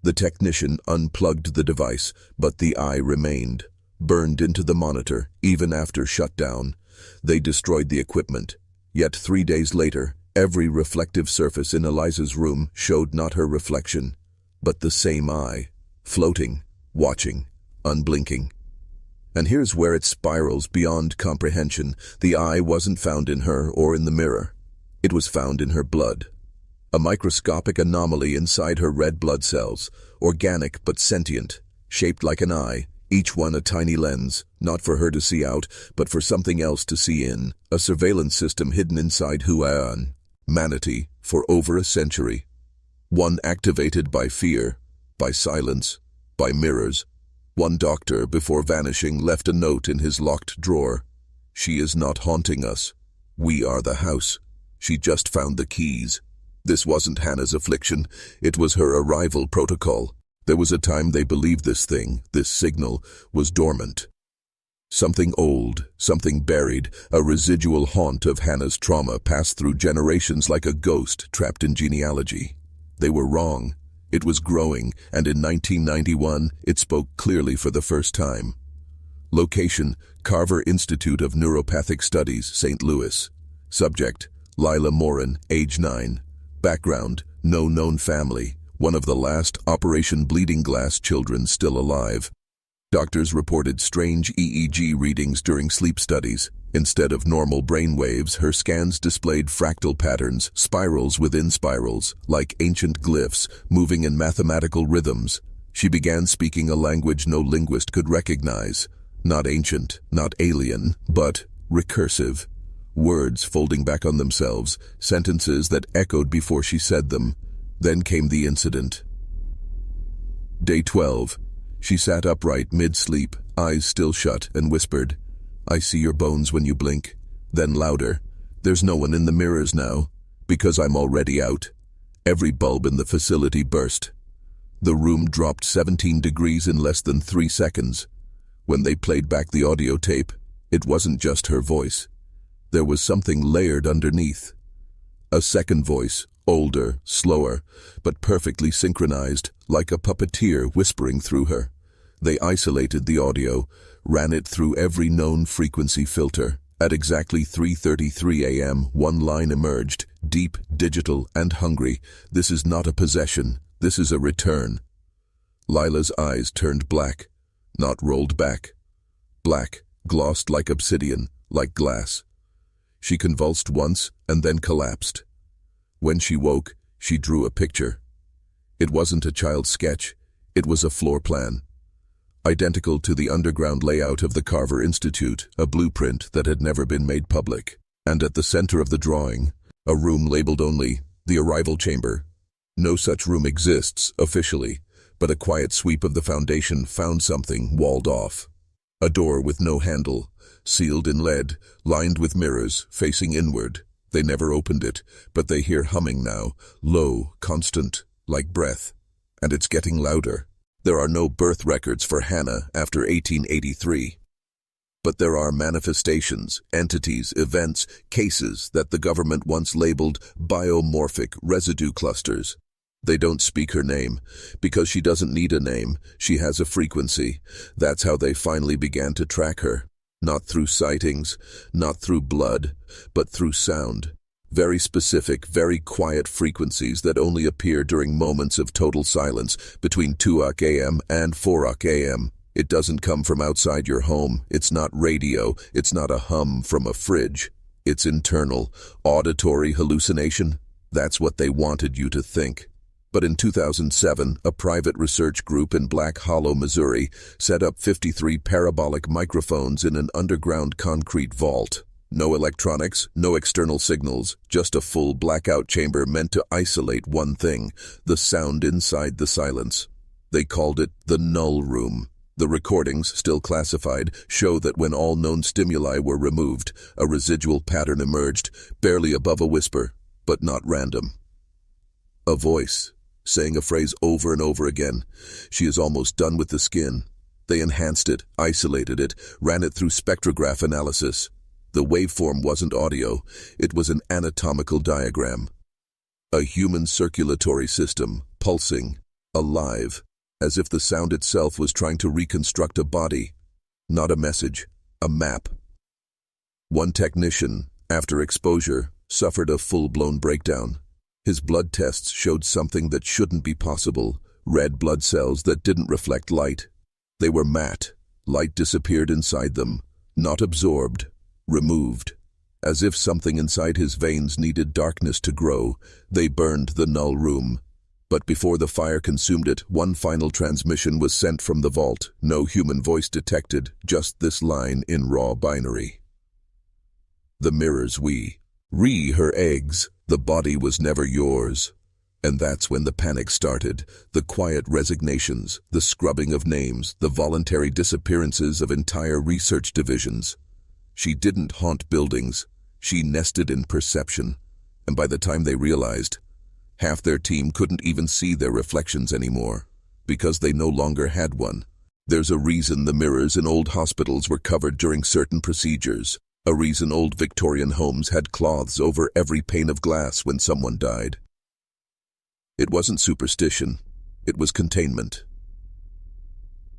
The technician unplugged the device, but the eye remained, burned into the monitor, even after shutdown. They destroyed the equipment. Yet 3 days later, every reflective surface in Eliza's room showed not her reflection, but the same eye, floating, watching, unblinking. And here's where it spirals beyond comprehension. The eye wasn't found in her or in the mirror. It was found in her blood. A microscopic anomaly inside her red blood cells, organic but sentient, shaped like an eye, each one a tiny lens, not for her to see out, but for something else to see in, a surveillance system hidden inside humanity for over a century. One activated by fear, by silence, by mirrors. One doctor, before vanishing, left a note in his locked drawer. "She is not haunting us. We are the house. She just found the keys." This wasn't Hannah's affliction. It was her arrival protocol. There was a time they believed this thing, this signal, was dormant. Something old, something buried, a residual haunt of Hannah's trauma passed through generations like a ghost trapped in genealogy. They were wrong. It was growing, and in 1991, it spoke clearly for the first time. Location: Carver Institute of Neuropathic Studies, St. Louis. Subject: Lila Morin, age 9. Background: no known family. One of the last Operation Bleeding Glass children still alive. Doctors reported strange EEG readings during sleep studies. Instead of normal brain waves, her scans displayed fractal patterns, spirals within spirals, like ancient glyphs, moving in mathematical rhythms. She began speaking a language no linguist could recognize. Not ancient, not alien, but recursive. Words folding back on themselves, sentences that echoed before she said them. Then came the incident. Day 12. She sat upright mid-sleep, eyes still shut, and whispered, "I see your bones when you blink." Then louder, "There's no one in the mirrors now, because I'm already out." Every bulb in the facility burst. The room dropped 17 degrees in less than 3 seconds. When they played back the audio tape, it wasn't just her voice. There was something layered underneath. A second voice, older, slower, but perfectly synchronized, like a puppeteer whispering through her. They isolated the audio, ran it through every known frequency filter. At exactly 3:33 a.m., one line emerged, deep, digital, and hungry. "This is not a possession. This is a return." Lila's eyes turned black, not rolled back. Black, glossed like obsidian, like glass. She convulsed once and then collapsed. When she woke, she drew a picture. It wasn't a child's sketch, it was a floor plan. Identical to the underground layout of the Carver Institute, a blueprint that had never been made public. And at the center of the drawing, a room labeled only the arrival chamber. No such room exists, officially, but a quiet sweep of the foundation found something walled off. A door with no handle, sealed in lead, lined with mirrors, facing inward. They never opened it, but they hear humming now, low, constant, like breath. And it's getting louder. There are no birth records for Hannah after 1883. But there are manifestations, entities, events, cases that the government once labeled biomorphic residue clusters. They don't speak her name, because she doesn't need a name, she has a frequency. That's how they finally began to track her. Not through sightings, not through blood, but through sound. Very specific, very quiet frequencies that only appear during moments of total silence between 2 a.m. and 4 a.m. It doesn't come from outside your home. It's not radio. It's not a hum from a fridge. It's internal, auditory hallucination. That's what they wanted you to think. But in 2007, a private research group in Black Hollow, Missouri, set up 53 parabolic microphones in an underground concrete vault. No electronics, no external signals, just a full blackout chamber meant to isolate one thing, the sound inside the silence. They called it the null room. The recordings, still classified, show that when all known stimuli were removed, a residual pattern emerged, barely above a whisper, but not random. A voice, saying a phrase over and over again. She is almost done with the skin. They enhanced it, isolated it, ran it through spectrograph analysis. The waveform wasn't audio, it was an anatomical diagram. A human circulatory system, pulsing, alive, as if the sound itself was trying to reconstruct a body. Not a message, a map. One technician, after exposure, suffered a full-blown breakdown. His blood tests showed something that shouldn't be possible, red blood cells that didn't reflect light. They were matte. Light disappeared inside them, not absorbed, removed. As if something inside his veins needed darkness to grow, they burned the null room. But before the fire consumed it, one final transmission was sent from the vault. No human voice detected, just this line in raw binary. The mirrors re her eggs. The body was never yours. And that's when the panic started. The quiet resignations, the scrubbing of names, the voluntary disappearances of entire research divisions. She didn't haunt buildings. She nested in perception. And by the time they realized, half their team couldn't even see their reflections anymore, because they no longer had one. There's a reason the mirrors in old hospitals were covered during certain procedures. A reason old Victorian homes had cloths over every pane of glass when someone died. It wasn't superstition, it was containment.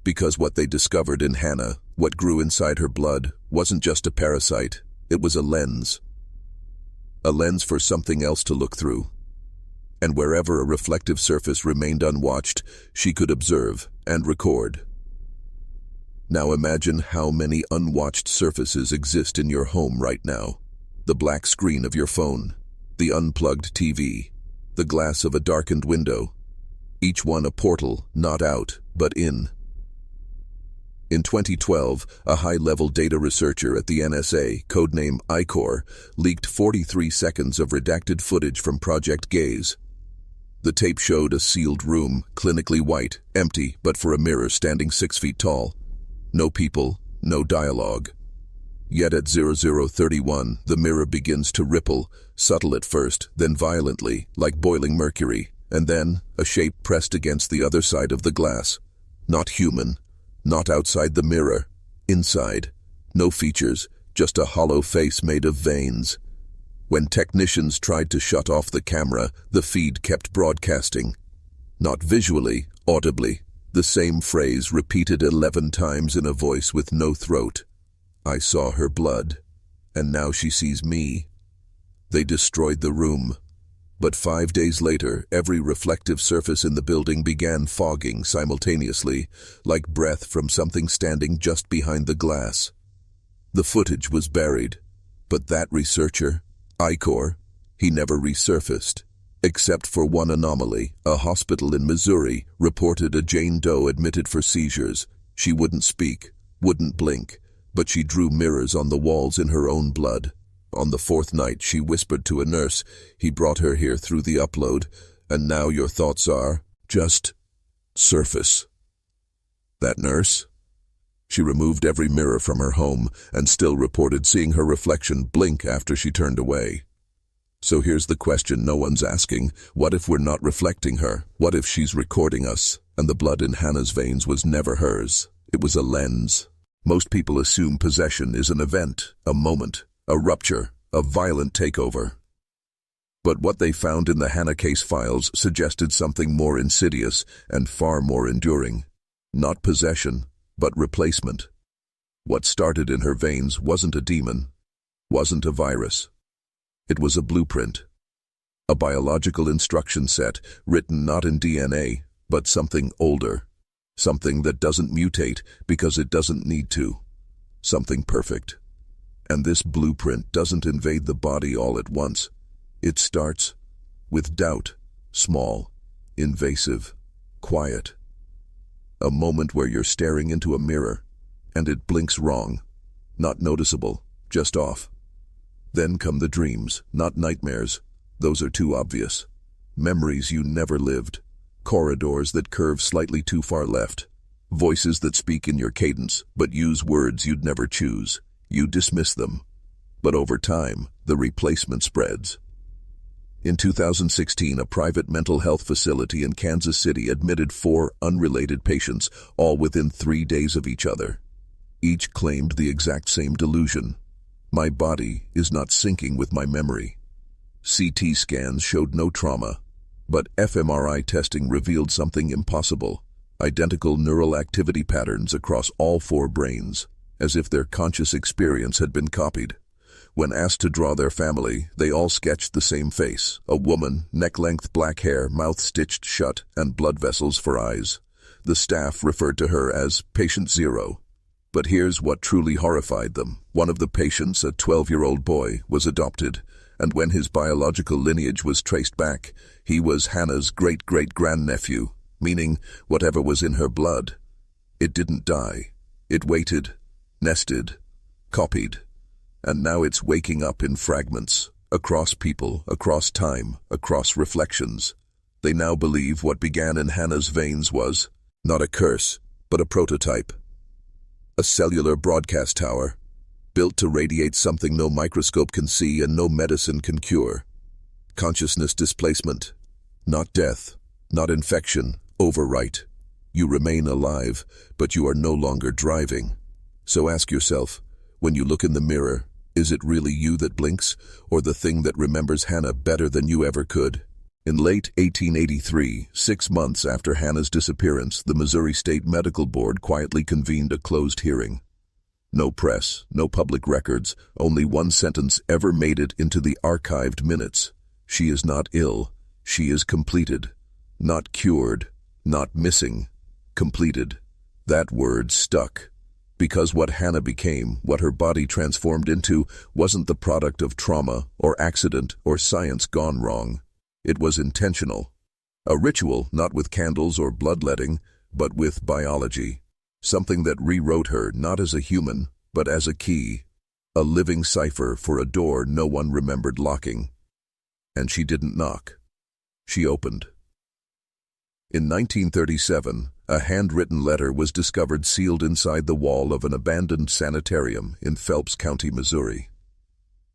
Because what they discovered in Hannah, what grew inside her blood, wasn't just a parasite, it was a lens. A lens for something else to look through. And wherever a reflective surface remained unwatched, she could observe and record. Now imagine how many unwatched surfaces exist in your home right now. The black screen of your phone, the unplugged TV, the glass of a darkened window. Each one a portal, not out, but in. In 2012, a high-level data researcher at the NSA, codename ICOR, leaked 43 seconds of redacted footage from Project Gaze. The tape showed a sealed room, clinically white, empty, but for a mirror standing 6 feet tall. No people, no dialogue. Yet at 0031, the mirror begins to ripple, subtle at first, then violently, like boiling mercury, and then a shape pressed against the other side of the glass. Not human, not outside the mirror, inside. No features, just a hollow face made of veins. When technicians tried to shut off the camera, the feed kept broadcasting. Not visually, audibly. The same phrase repeated 11 times in a voice with no throat. I saw her blood, and now she sees me. They destroyed the room. But 5 days later, every reflective surface in the building began fogging simultaneously, like breath from something standing just behind the glass. The footage was buried, but that researcher, ICOR, he never resurfaced. Except for one anomaly, a hospital in Missouri reported a Jane Doe admitted for seizures. She wouldn't speak, wouldn't blink, but she drew mirrors on the walls in her own blood. On the 4th night, she whispered to a nurse, he brought her here through the upload, and now your thoughts are, just surface. That nurse? She removed every mirror from her home and still reported seeing her reflection blink after she turned away. So here's the question no one's asking. What if we're not reflecting her? What if she's recording us, and the blood in Hannah's veins was never hers? It was a lens. Most people assume possession is an event, a moment, a rupture, a violent takeover. But what they found in the Hannah case files suggested something more insidious and far more enduring. Not possession, but replacement. What started in her veins wasn't a demon, wasn't a virus. It was a blueprint, a biological instruction set written not in DNA, but something older, something that doesn't mutate because it doesn't need to, something perfect. And this blueprint doesn't invade the body all at once. It starts with doubt, small, invasive, quiet. A moment where you're staring into a mirror, and it blinks wrong, not noticeable, just off. Then come the dreams, not nightmares. Those are too obvious. Memories you never lived. Corridors that curve slightly too far left. Voices that speak in your cadence, but use words you'd never choose. You dismiss them. But over time, the replacement spreads. In 2016, a private mental health facility in Kansas City admitted 4 unrelated patients, all within 3 days of each other. Each claimed the exact same delusion. My body is not syncing with my memory. CT scans showed no trauma, but fMRI testing revealed something impossible. Identical neural activity patterns across all 4 brains, as if their conscious experience had been copied. When asked to draw their family, they all sketched the same face, a woman, neck-length black hair, mouth stitched shut, and blood vessels for eyes. The staff referred to her as Patient Zero. But here's what truly horrified them. One of the patients, a 12-year-old boy, was adopted, and when his biological lineage was traced back, he was Hannah's great-great-grandnephew, meaning whatever was in her blood. It didn't die. It waited, nested, copied, and now it's waking up in fragments, across people, across time, across reflections. They now believe what began in Hannah's veins was not a curse, but a prototype. A cellular broadcast tower, built to radiate something no microscope can see and no medicine can cure. Consciousness displacement, not death, not infection, overwrite. You remain alive, but you are no longer driving. So ask yourself, when you look in the mirror, is it really you that blinks, or the thing that remembers Hannah better than you ever could? In late 1883, 6 months after Hannah's disappearance, the Missouri State Medical Board quietly convened a closed hearing. No press, no public records, only one sentence ever made it into the archived minutes. She is not ill, she is completed. Not cured, not missing, completed. That word stuck. Because what Hannah became, what her body transformed into, wasn't the product of trauma or accident or science gone wrong. It was intentional. A ritual, not with candles or bloodletting, but with biology. Something that rewrote her not as a human, but as a key. A living cipher for a door no one remembered locking. And she didn't knock. She opened. In 1937, a handwritten letter was discovered sealed inside the wall of an abandoned sanitarium in Phelps County, Missouri.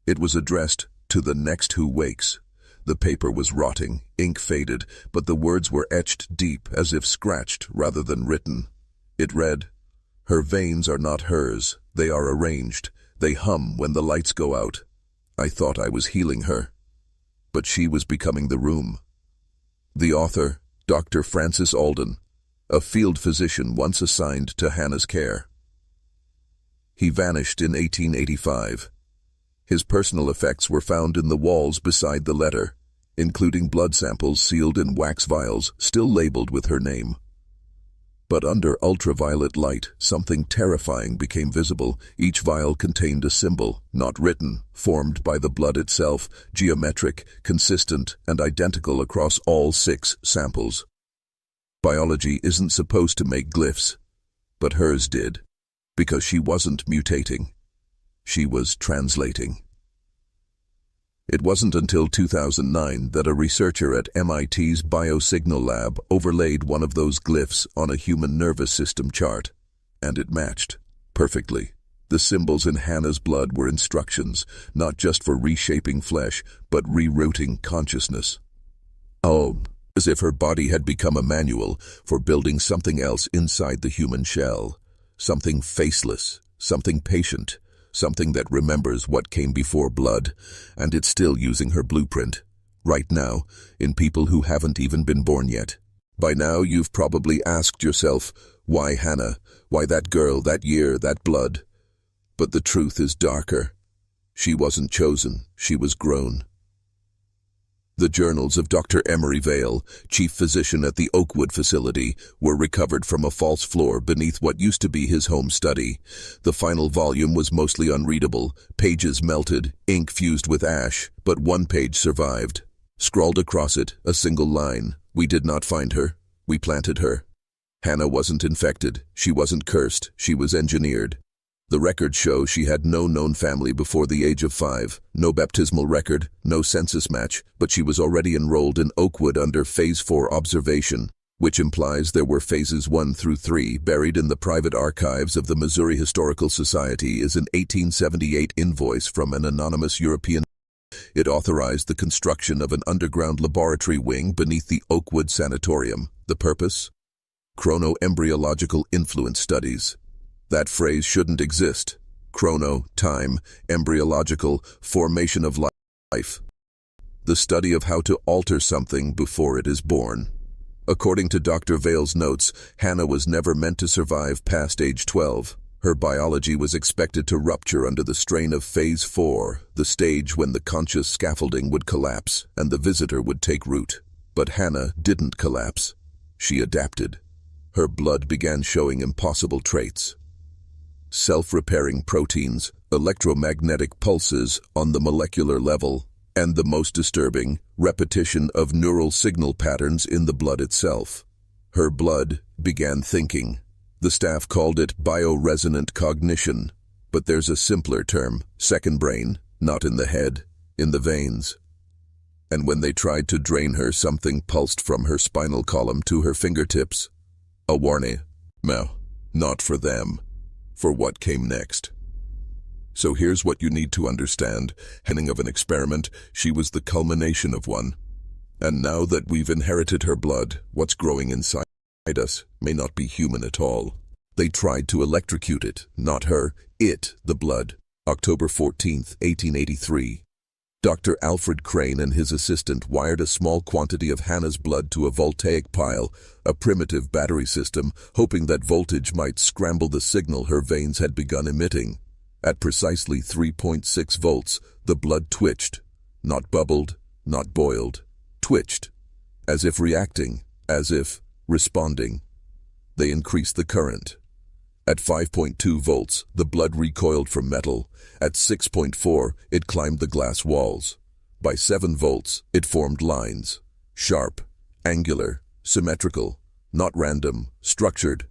It was addressed to the next who wakes. The paper was rotting, ink faded, but the words were etched deep as if scratched rather than written. It read, "Her veins are not hers, they are arranged. They hum when the lights go out. I thought I was healing her, but she was becoming the room." The author, Dr. Francis Alden, a field physician once assigned to Hannah's care. He vanished in 1885. His personal effects were found in the walls beside the letter, including blood samples sealed in wax vials still labeled with her name. But under ultraviolet light, something terrifying became visible. Each vial contained a symbol, not written, formed by the blood itself, geometric, consistent, and identical across all 6 samples. Biology isn't supposed to make glyphs, but hers did, because she wasn't mutating. She was translating. It wasn't until 2009 that a researcher at MIT's Biosignal Lab overlaid one of those glyphs on a human nervous system chart, and it matched perfectly. The symbols in Hannah's blood were instructions, not just for reshaping flesh, but rerouting consciousness. Oh, as if her body had become a manual for building something else inside the human shell. Something faceless, something patient, something that remembers what came before blood, and it's still using her blueprint, right now, in people who haven't even been born yet. By now, you've probably asked yourself, why Hannah? Why that girl, that year, that blood? But the truth is darker. She wasn't chosen, she was grown. The journals of Dr. Emery Vale, chief physician at the Oakwood facility, were recovered from a false floor beneath what used to be his home study. The final volume was mostly unreadable, pages melted, ink fused with ash, but one page survived. Scrawled across it, a single line: "We did not find her. We planted her." Hannah wasn't infected, she wasn't cursed, she was engineered. The records show she had no known family before the age of 5, no baptismal record, no census match, but she was already enrolled in Oakwood under Phase 4 observation, which implies there were Phases 1 through 3 buried in the private archives of the Missouri Historical Society is an 1878 invoice from an anonymous European. It authorized the construction of an underground laboratory wing beneath the Oakwood Sanatorium. The purpose? Chrono-embryological influence studies. That phrase shouldn't exist. Chrono, time, embryological, formation of life. The study of how to alter something before it is born. According to Dr. Vale's notes, Hannah was never meant to survive past age 12. Her biology was expected to rupture under the strain of Phase 4, the stage when the conscious scaffolding would collapse and the visitor would take root. But Hannah didn't collapse. She adapted. Her blood began showing impossible traits. Self-repairing proteins, electromagnetic pulses on the molecular level, and the most disturbing, repetition of neural signal patterns in the blood itself. Her blood began thinking. The staff called it bioresonant cognition, but there's a simpler term, second brain, not in the head, in the veins. And when they tried to drain her, something pulsed from her spinal column to her fingertips. A warning. No, not for them. For what came next. So here's what you need to understand. Beginning of an experiment, she was the culmination of one. And now that we've inherited her blood, what's growing inside us may not be human at all. They tried to electrocute it, not her, it, the blood. October 14th, 1883. Dr. Alfred Crane and his assistant wired a small quantity of Hannah's blood to a voltaic pile, a primitive battery system, hoping that voltage might scramble the signal her veins had begun emitting. At precisely 3.6 volts, the blood twitched. Not bubbled, not boiled. Twitched. As if reacting, as if responding. They increased the current. At 5.2 volts, the blood recoiled from metal. At 6.4, it climbed the glass walls. By 7 volts, it formed lines. Sharp, angular, symmetrical, not random, structured.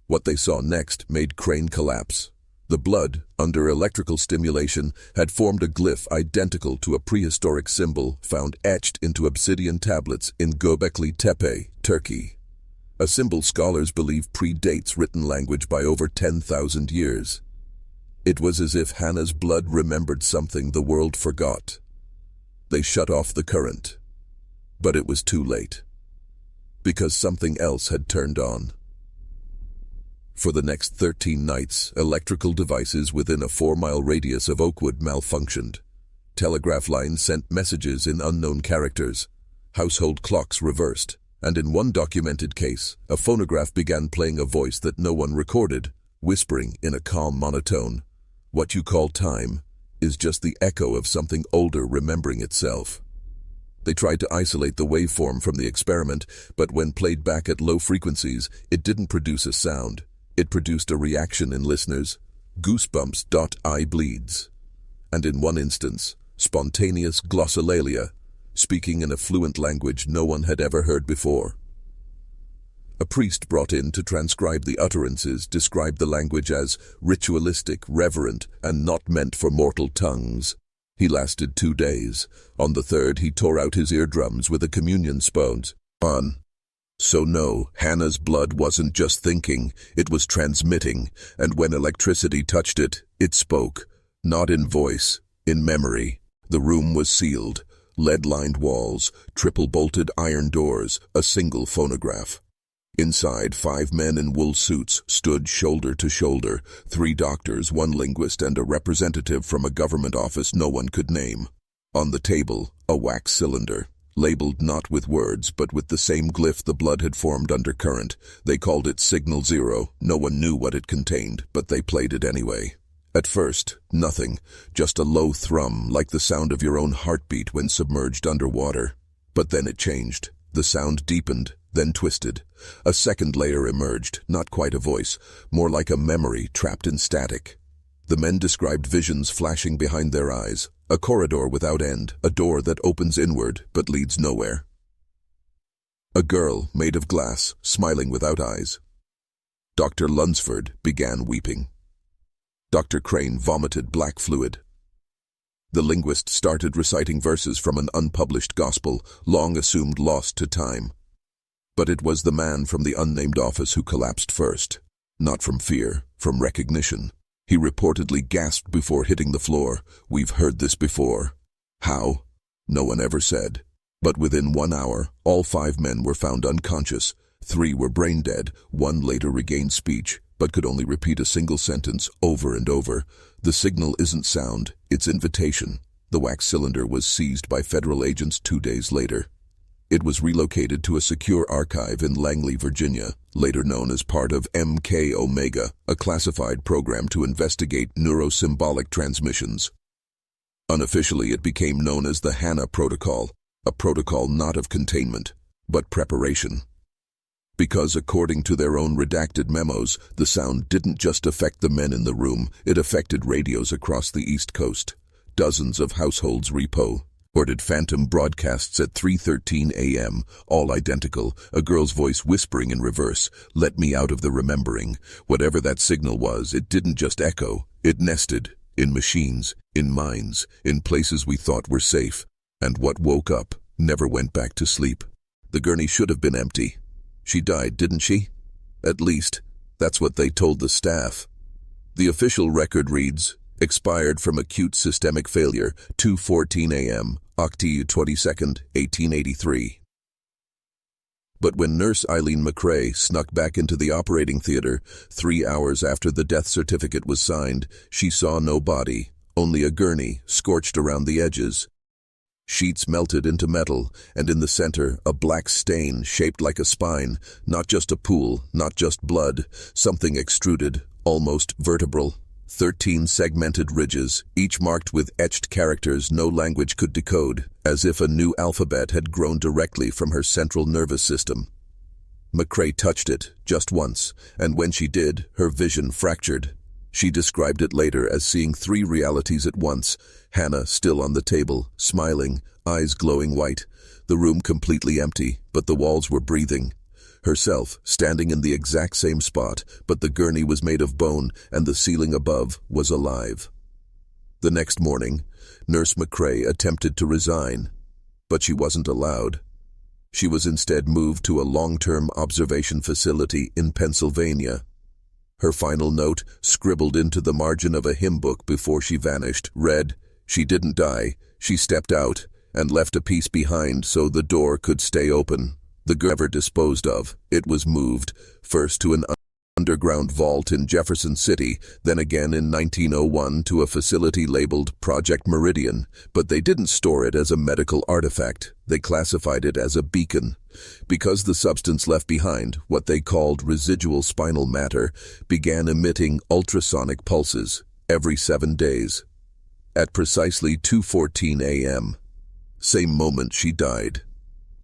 What they saw next made Crane collapse. The blood, under electrical stimulation, had formed a glyph identical to a prehistoric symbol found etched into obsidian tablets in Göbekli Tepe, Turkey. A symbol scholars believe predates written language by over 10,000 years. It was as if Hannah's blood remembered something the world forgot. They shut off the current. But it was too late. Because something else had turned on. For the next 13 nights, electrical devices within a 4-mile radius of Oakwood malfunctioned. Telegraph lines sent messages in unknown characters. Household clocks reversed. And in one documented case, a phonograph began playing a voice that no one recorded, whispering in a calm monotone. What you call time is just the echo of something older remembering itself. They tried to isolate the waveform from the experiment, but when played back at low frequencies, it didn't produce a sound. It produced a reaction in listeners. Goosebumps. Eye bleeds. And in one instance, spontaneous glossolalia, speaking in a fluent language no one had ever heard before. A priest brought in to transcribe the utterances described the language as ritualistic, reverent, and not meant for mortal tongues. He lasted 2 days. On the third, he tore out his eardrums with a communion sponge. So no, Hannah's blood wasn't just thinking, it was transmitting, and when electricity touched it, it spoke. Not in voice, in memory. The room was sealed. Lead-lined walls, triple-bolted iron doors, a single phonograph. Inside, 5 men in wool suits stood shoulder to shoulder, 3 doctors, 1 linguist, and a representative from a government office no one could name. On the table, a wax cylinder, labeled not with words but with the same glyph the blood had formed under current. They called it Signal 0. No one knew what it contained, but they played it anyway. At first, nothing, just a low thrum like the sound of your own heartbeat when submerged underwater. But then it changed. The sound deepened, then twisted. A second layer emerged, not quite a voice, more like a memory trapped in static. The men described visions flashing behind their eyes, a corridor without end, a door that opens inward but leads nowhere. A girl made of glass, smiling without eyes. Dr. Lunsford began weeping. Dr. Crane vomited black fluid. The linguist started reciting verses from an unpublished gospel, long assumed lost to time. But it was the man from the unnamed office who collapsed first. Not from fear, from recognition. He reportedly gasped before hitting the floor. "We've heard this before." How? No one ever said. But within 1 hour, all 5 men were found unconscious. 3 were brain dead. 1 later regained speech, but could only repeat a single sentence over and over. The signal isn't sound, it's invitation. The wax cylinder was seized by federal agents 2 days later. It was relocated to a secure archive in Langley, Virginia, later known as part of MK Omega, a classified program to investigate neurosymbolic transmissions. Unofficially, it became known as the Hannah Protocol, a protocol not of containment, but preparation. Because according to their own redacted memos, the sound didn't just affect the men in the room, it affected radios across the East Coast. Dozens of households reported phantom broadcasts at 3:13 a.m., all identical, a girl's voice whispering in reverse, "Let me out of the remembering." Whatever that signal was, it didn't just echo, it nested, in machines, in minds, in places we thought were safe. And what woke up never went back to sleep. The gurney should have been empty. She died, didn't she? At least, that's what they told the staff. The official record reads, expired from acute systemic failure, 2:14 a.m., October 22nd, 1883. But when Nurse Eileen McRae snuck back into the operating theater, 3 hours after the death certificate was signed, she saw no body, only a gurney, scorched around the edges. Sheets melted into metal, and in the center, a black stain shaped like a spine, not just a pool, not just blood, something extruded, almost vertebral. 13 segmented ridges, each marked with etched characters no language could decode, as if a new alphabet had grown directly from her central nervous system. McCrae touched it, just once, and when she did, her vision fractured. She described it later as seeing three realities at once: Hannah still on the table, smiling, eyes glowing white, the room completely empty, but the walls were breathing. Herself, standing in the exact same spot, but the gurney was made of bone and the ceiling above was alive. The next morning, Nurse McCrae attempted to resign, but she wasn't allowed. She was instead moved to a long-term observation facility in Pennsylvania. Her final note, scribbled into the margin of a hymn book before she vanished, read, "She didn't die, she stepped out and left a piece behind so the door could stay open." The girl never disposed of. It was moved, first to an underground vault in Jefferson City, then again in 1901 to a facility labeled Project Meridian, but they didn't store it as a medical artifact. They classified it as a beacon. Because the substance left behind, what they called residual spinal matter, began emitting ultrasonic pulses every 7 days. At precisely 2:14 a.m., same moment she died.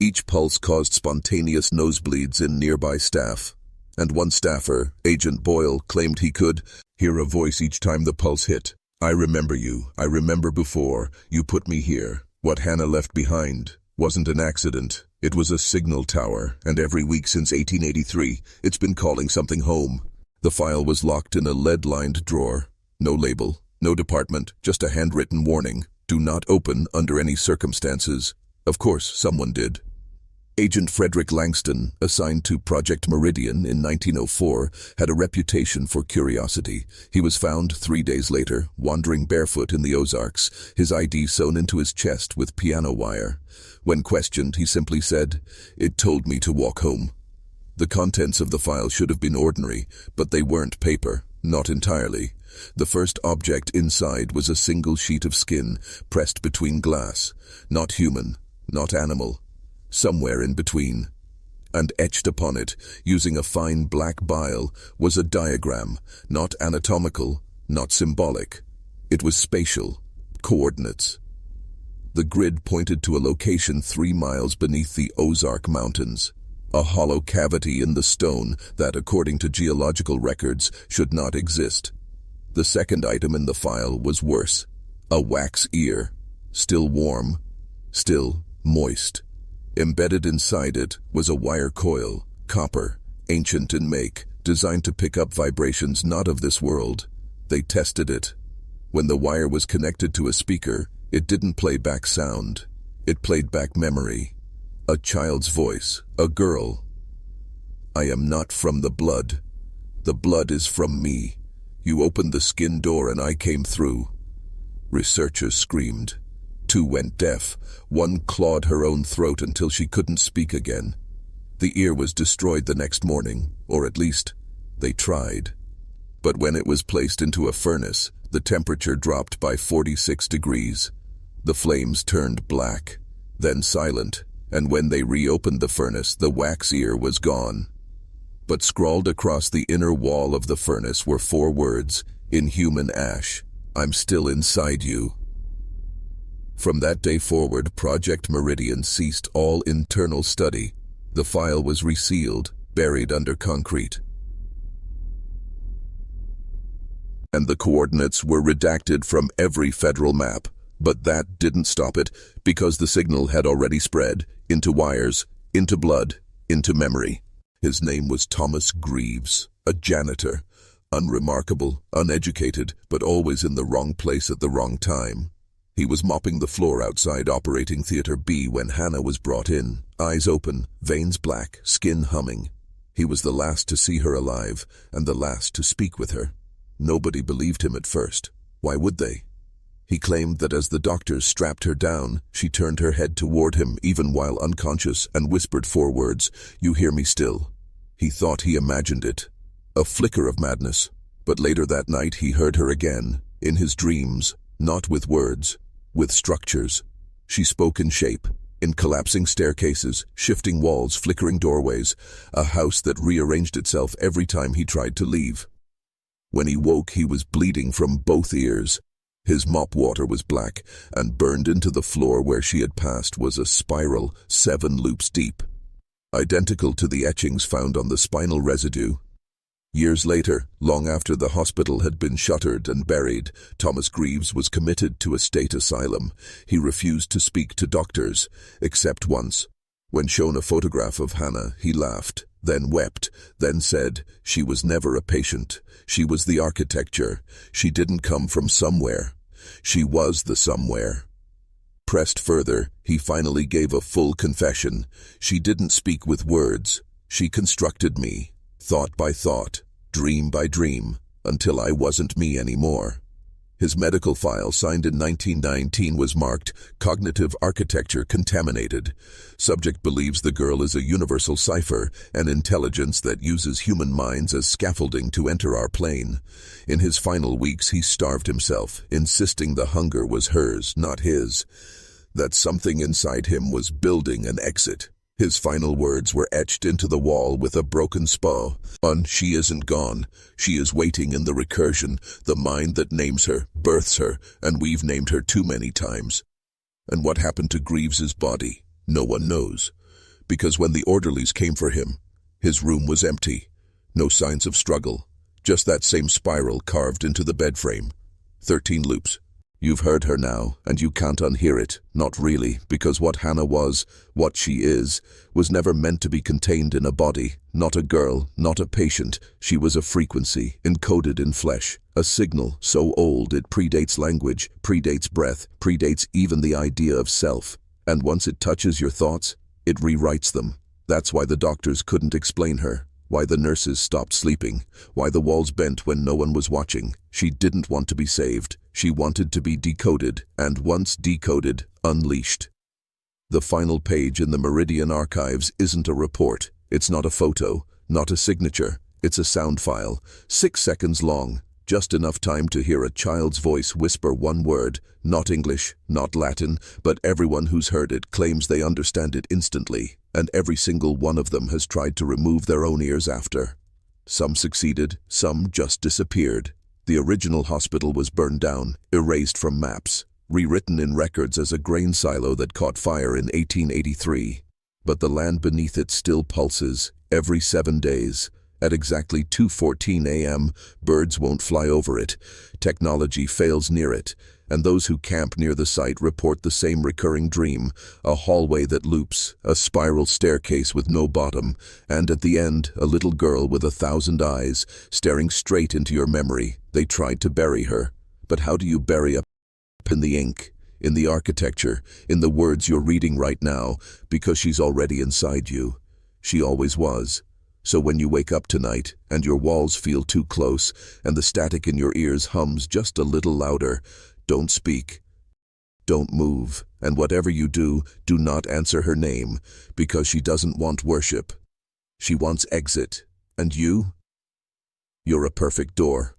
Each pulse caused spontaneous nosebleeds in nearby staff, and one staffer, Agent Boyle, claimed he could hear a voice each time the pulse hit. "I remember you. I remember before. You put me here. What Hannah left behind wasn't an accident. It was a signal tower, and every week since 1883, it's been calling something home." The file was locked in a lead-lined drawer. No label, no department, just a handwritten warning. Do not open under any circumstances. Of course, someone did. Agent Frederick Langston, assigned to Project Meridian in 1904, had a reputation for curiosity. He was found 3 days later, wandering barefoot in the Ozarks, his ID sewn into his chest with piano wire. When questioned, he simply said, "It told me to walk home." The contents of the file should have been ordinary, but they weren't paper, not entirely. The first object inside was a single sheet of skin, pressed between glass. Not human, not animal. Somewhere in between. And etched upon it, using a fine black bile, was a diagram, not anatomical, not symbolic. It was spatial, coordinates. The grid pointed to a location 3 miles beneath the Ozark Mountains, a hollow cavity in the stone that, according to geological records, should not exist. The second item in the file was worse, a wax ear, still warm, still moist. Embedded inside it was a wire coil, copper, ancient in make, designed to pick up vibrations not of this world. They tested it. When the wire was connected to a speaker, it didn't play back sound. It played back memory. A child's voice, a girl. "I am not from the blood. The blood is from me. You opened the skin door and I came through." Researchers screamed. 2 went deaf. 1 clawed her own throat until she couldn't speak again. The ear was destroyed the next morning, or at least, they tried. But when it was placed into a furnace, the temperature dropped by 46 degrees. The flames turned black, then silent, and when they reopened the furnace, the wax ear was gone. But scrawled across the inner wall of the furnace were 4 words, in human ash: "I'm still inside you." From that day forward, Project Meridian ceased all internal study. The file was resealed, buried under concrete. And the coordinates were redacted from every federal map. But that didn't stop it, because the signal had already spread into wires, into blood, into memory. His name was Thomas Greaves, a janitor, unremarkable, uneducated, but always in the wrong place at the wrong time. He was mopping the floor outside Operating Theater B when Hannah was brought in, eyes open, veins black, skin humming. He was the last to see her alive, and the last to speak with her. Nobody believed him at first. Why would they? He claimed that as the doctors strapped her down, she turned her head toward him even while unconscious and whispered 4 words, "You hear me still." He thought he imagined it. A flicker of madness. But later that night he heard her again, in his dreams, not with words, with structures. She spoke in shape, in collapsing staircases, shifting walls, flickering doorways, a house that rearranged itself every time he tried to leave. When he woke, he was bleeding from both ears. His mop water was black, and burned into the floor where she had passed was a spiral 7 loops deep. identical to the etchings found on the spinal residue. Years later, long after the hospital had been shuttered and buried, Thomas Greaves was committed to a state asylum. He refused to speak to doctors, except once. When shown a photograph of Hannah, he laughed, then wept, then said, "She was never a patient. She was the architecture. She didn't come from somewhere. She was the somewhere." Pressed further, he finally gave a full confession. "She didn't speak with words. She constructed me, thought by thought, dream by dream, until I wasn't me anymore." His medical file, signed in 1919, was marked "Cognitive Architecture Contaminated." Subject believes the girl is a universal cipher, an intelligence that uses human minds as scaffolding to enter our plane. In his final weeks, he starved himself, insisting the hunger was hers, not his. That something inside him was building an exit. His final words were etched into the wall with a broken spell. "She isn't gone. She is waiting in the recursion, the mind that names her, births her, and we've named her too many times." And what happened to Greaves's body? No one knows. Because when the orderlies came for him, his room was empty. No signs of struggle. Just that same spiral carved into the bed frame. 13 loops. You've heard her now, and you can't unhear it. Not really, because what Hannah was, what she is, was never meant to be contained in a body. Not a girl, not a patient. She was a frequency, encoded in flesh. A signal so old it predates language, predates breath, predates even the idea of self. And once it touches your thoughts, it rewrites them. That's why the doctors couldn't explain her. Why the nurses stopped sleeping. Why the walls bent when no one was watching. She didn't want to be saved. She wanted to be decoded, and once decoded, unleashed. The final page in the Meridian archives isn't a report. It's not a photo, not a signature. It's a sound file, 6 seconds long, just enough time to hear a child's voice whisper one word, not English, not Latin, but everyone who's heard it claims they understand it instantly, and every single one of them has tried to remove their own ears after. Some succeeded, some just disappeared. The original hospital was burned down, erased from maps, rewritten in records as a grain silo that caught fire in 1883. But the land beneath it still pulses, every 7 days. At exactly 2:14 a.m., birds won't fly over it. Technology fails near it, and those who camp near the site report the same recurring dream, a hallway that loops, a spiral staircase with no bottom, and at the end, a little girl with 1,000 eyes, staring straight into your memory. They tried to bury her. But how do you bury a in the ink, in the architecture, in the words you're reading right now, because she's already inside you. She always was. So when you wake up tonight, and your walls feel too close, and the static in your ears hums just a little louder, don't speak. Don't move, and whatever you do, do not answer her name, because she doesn't want worship. She wants exit. And you? You're a perfect door.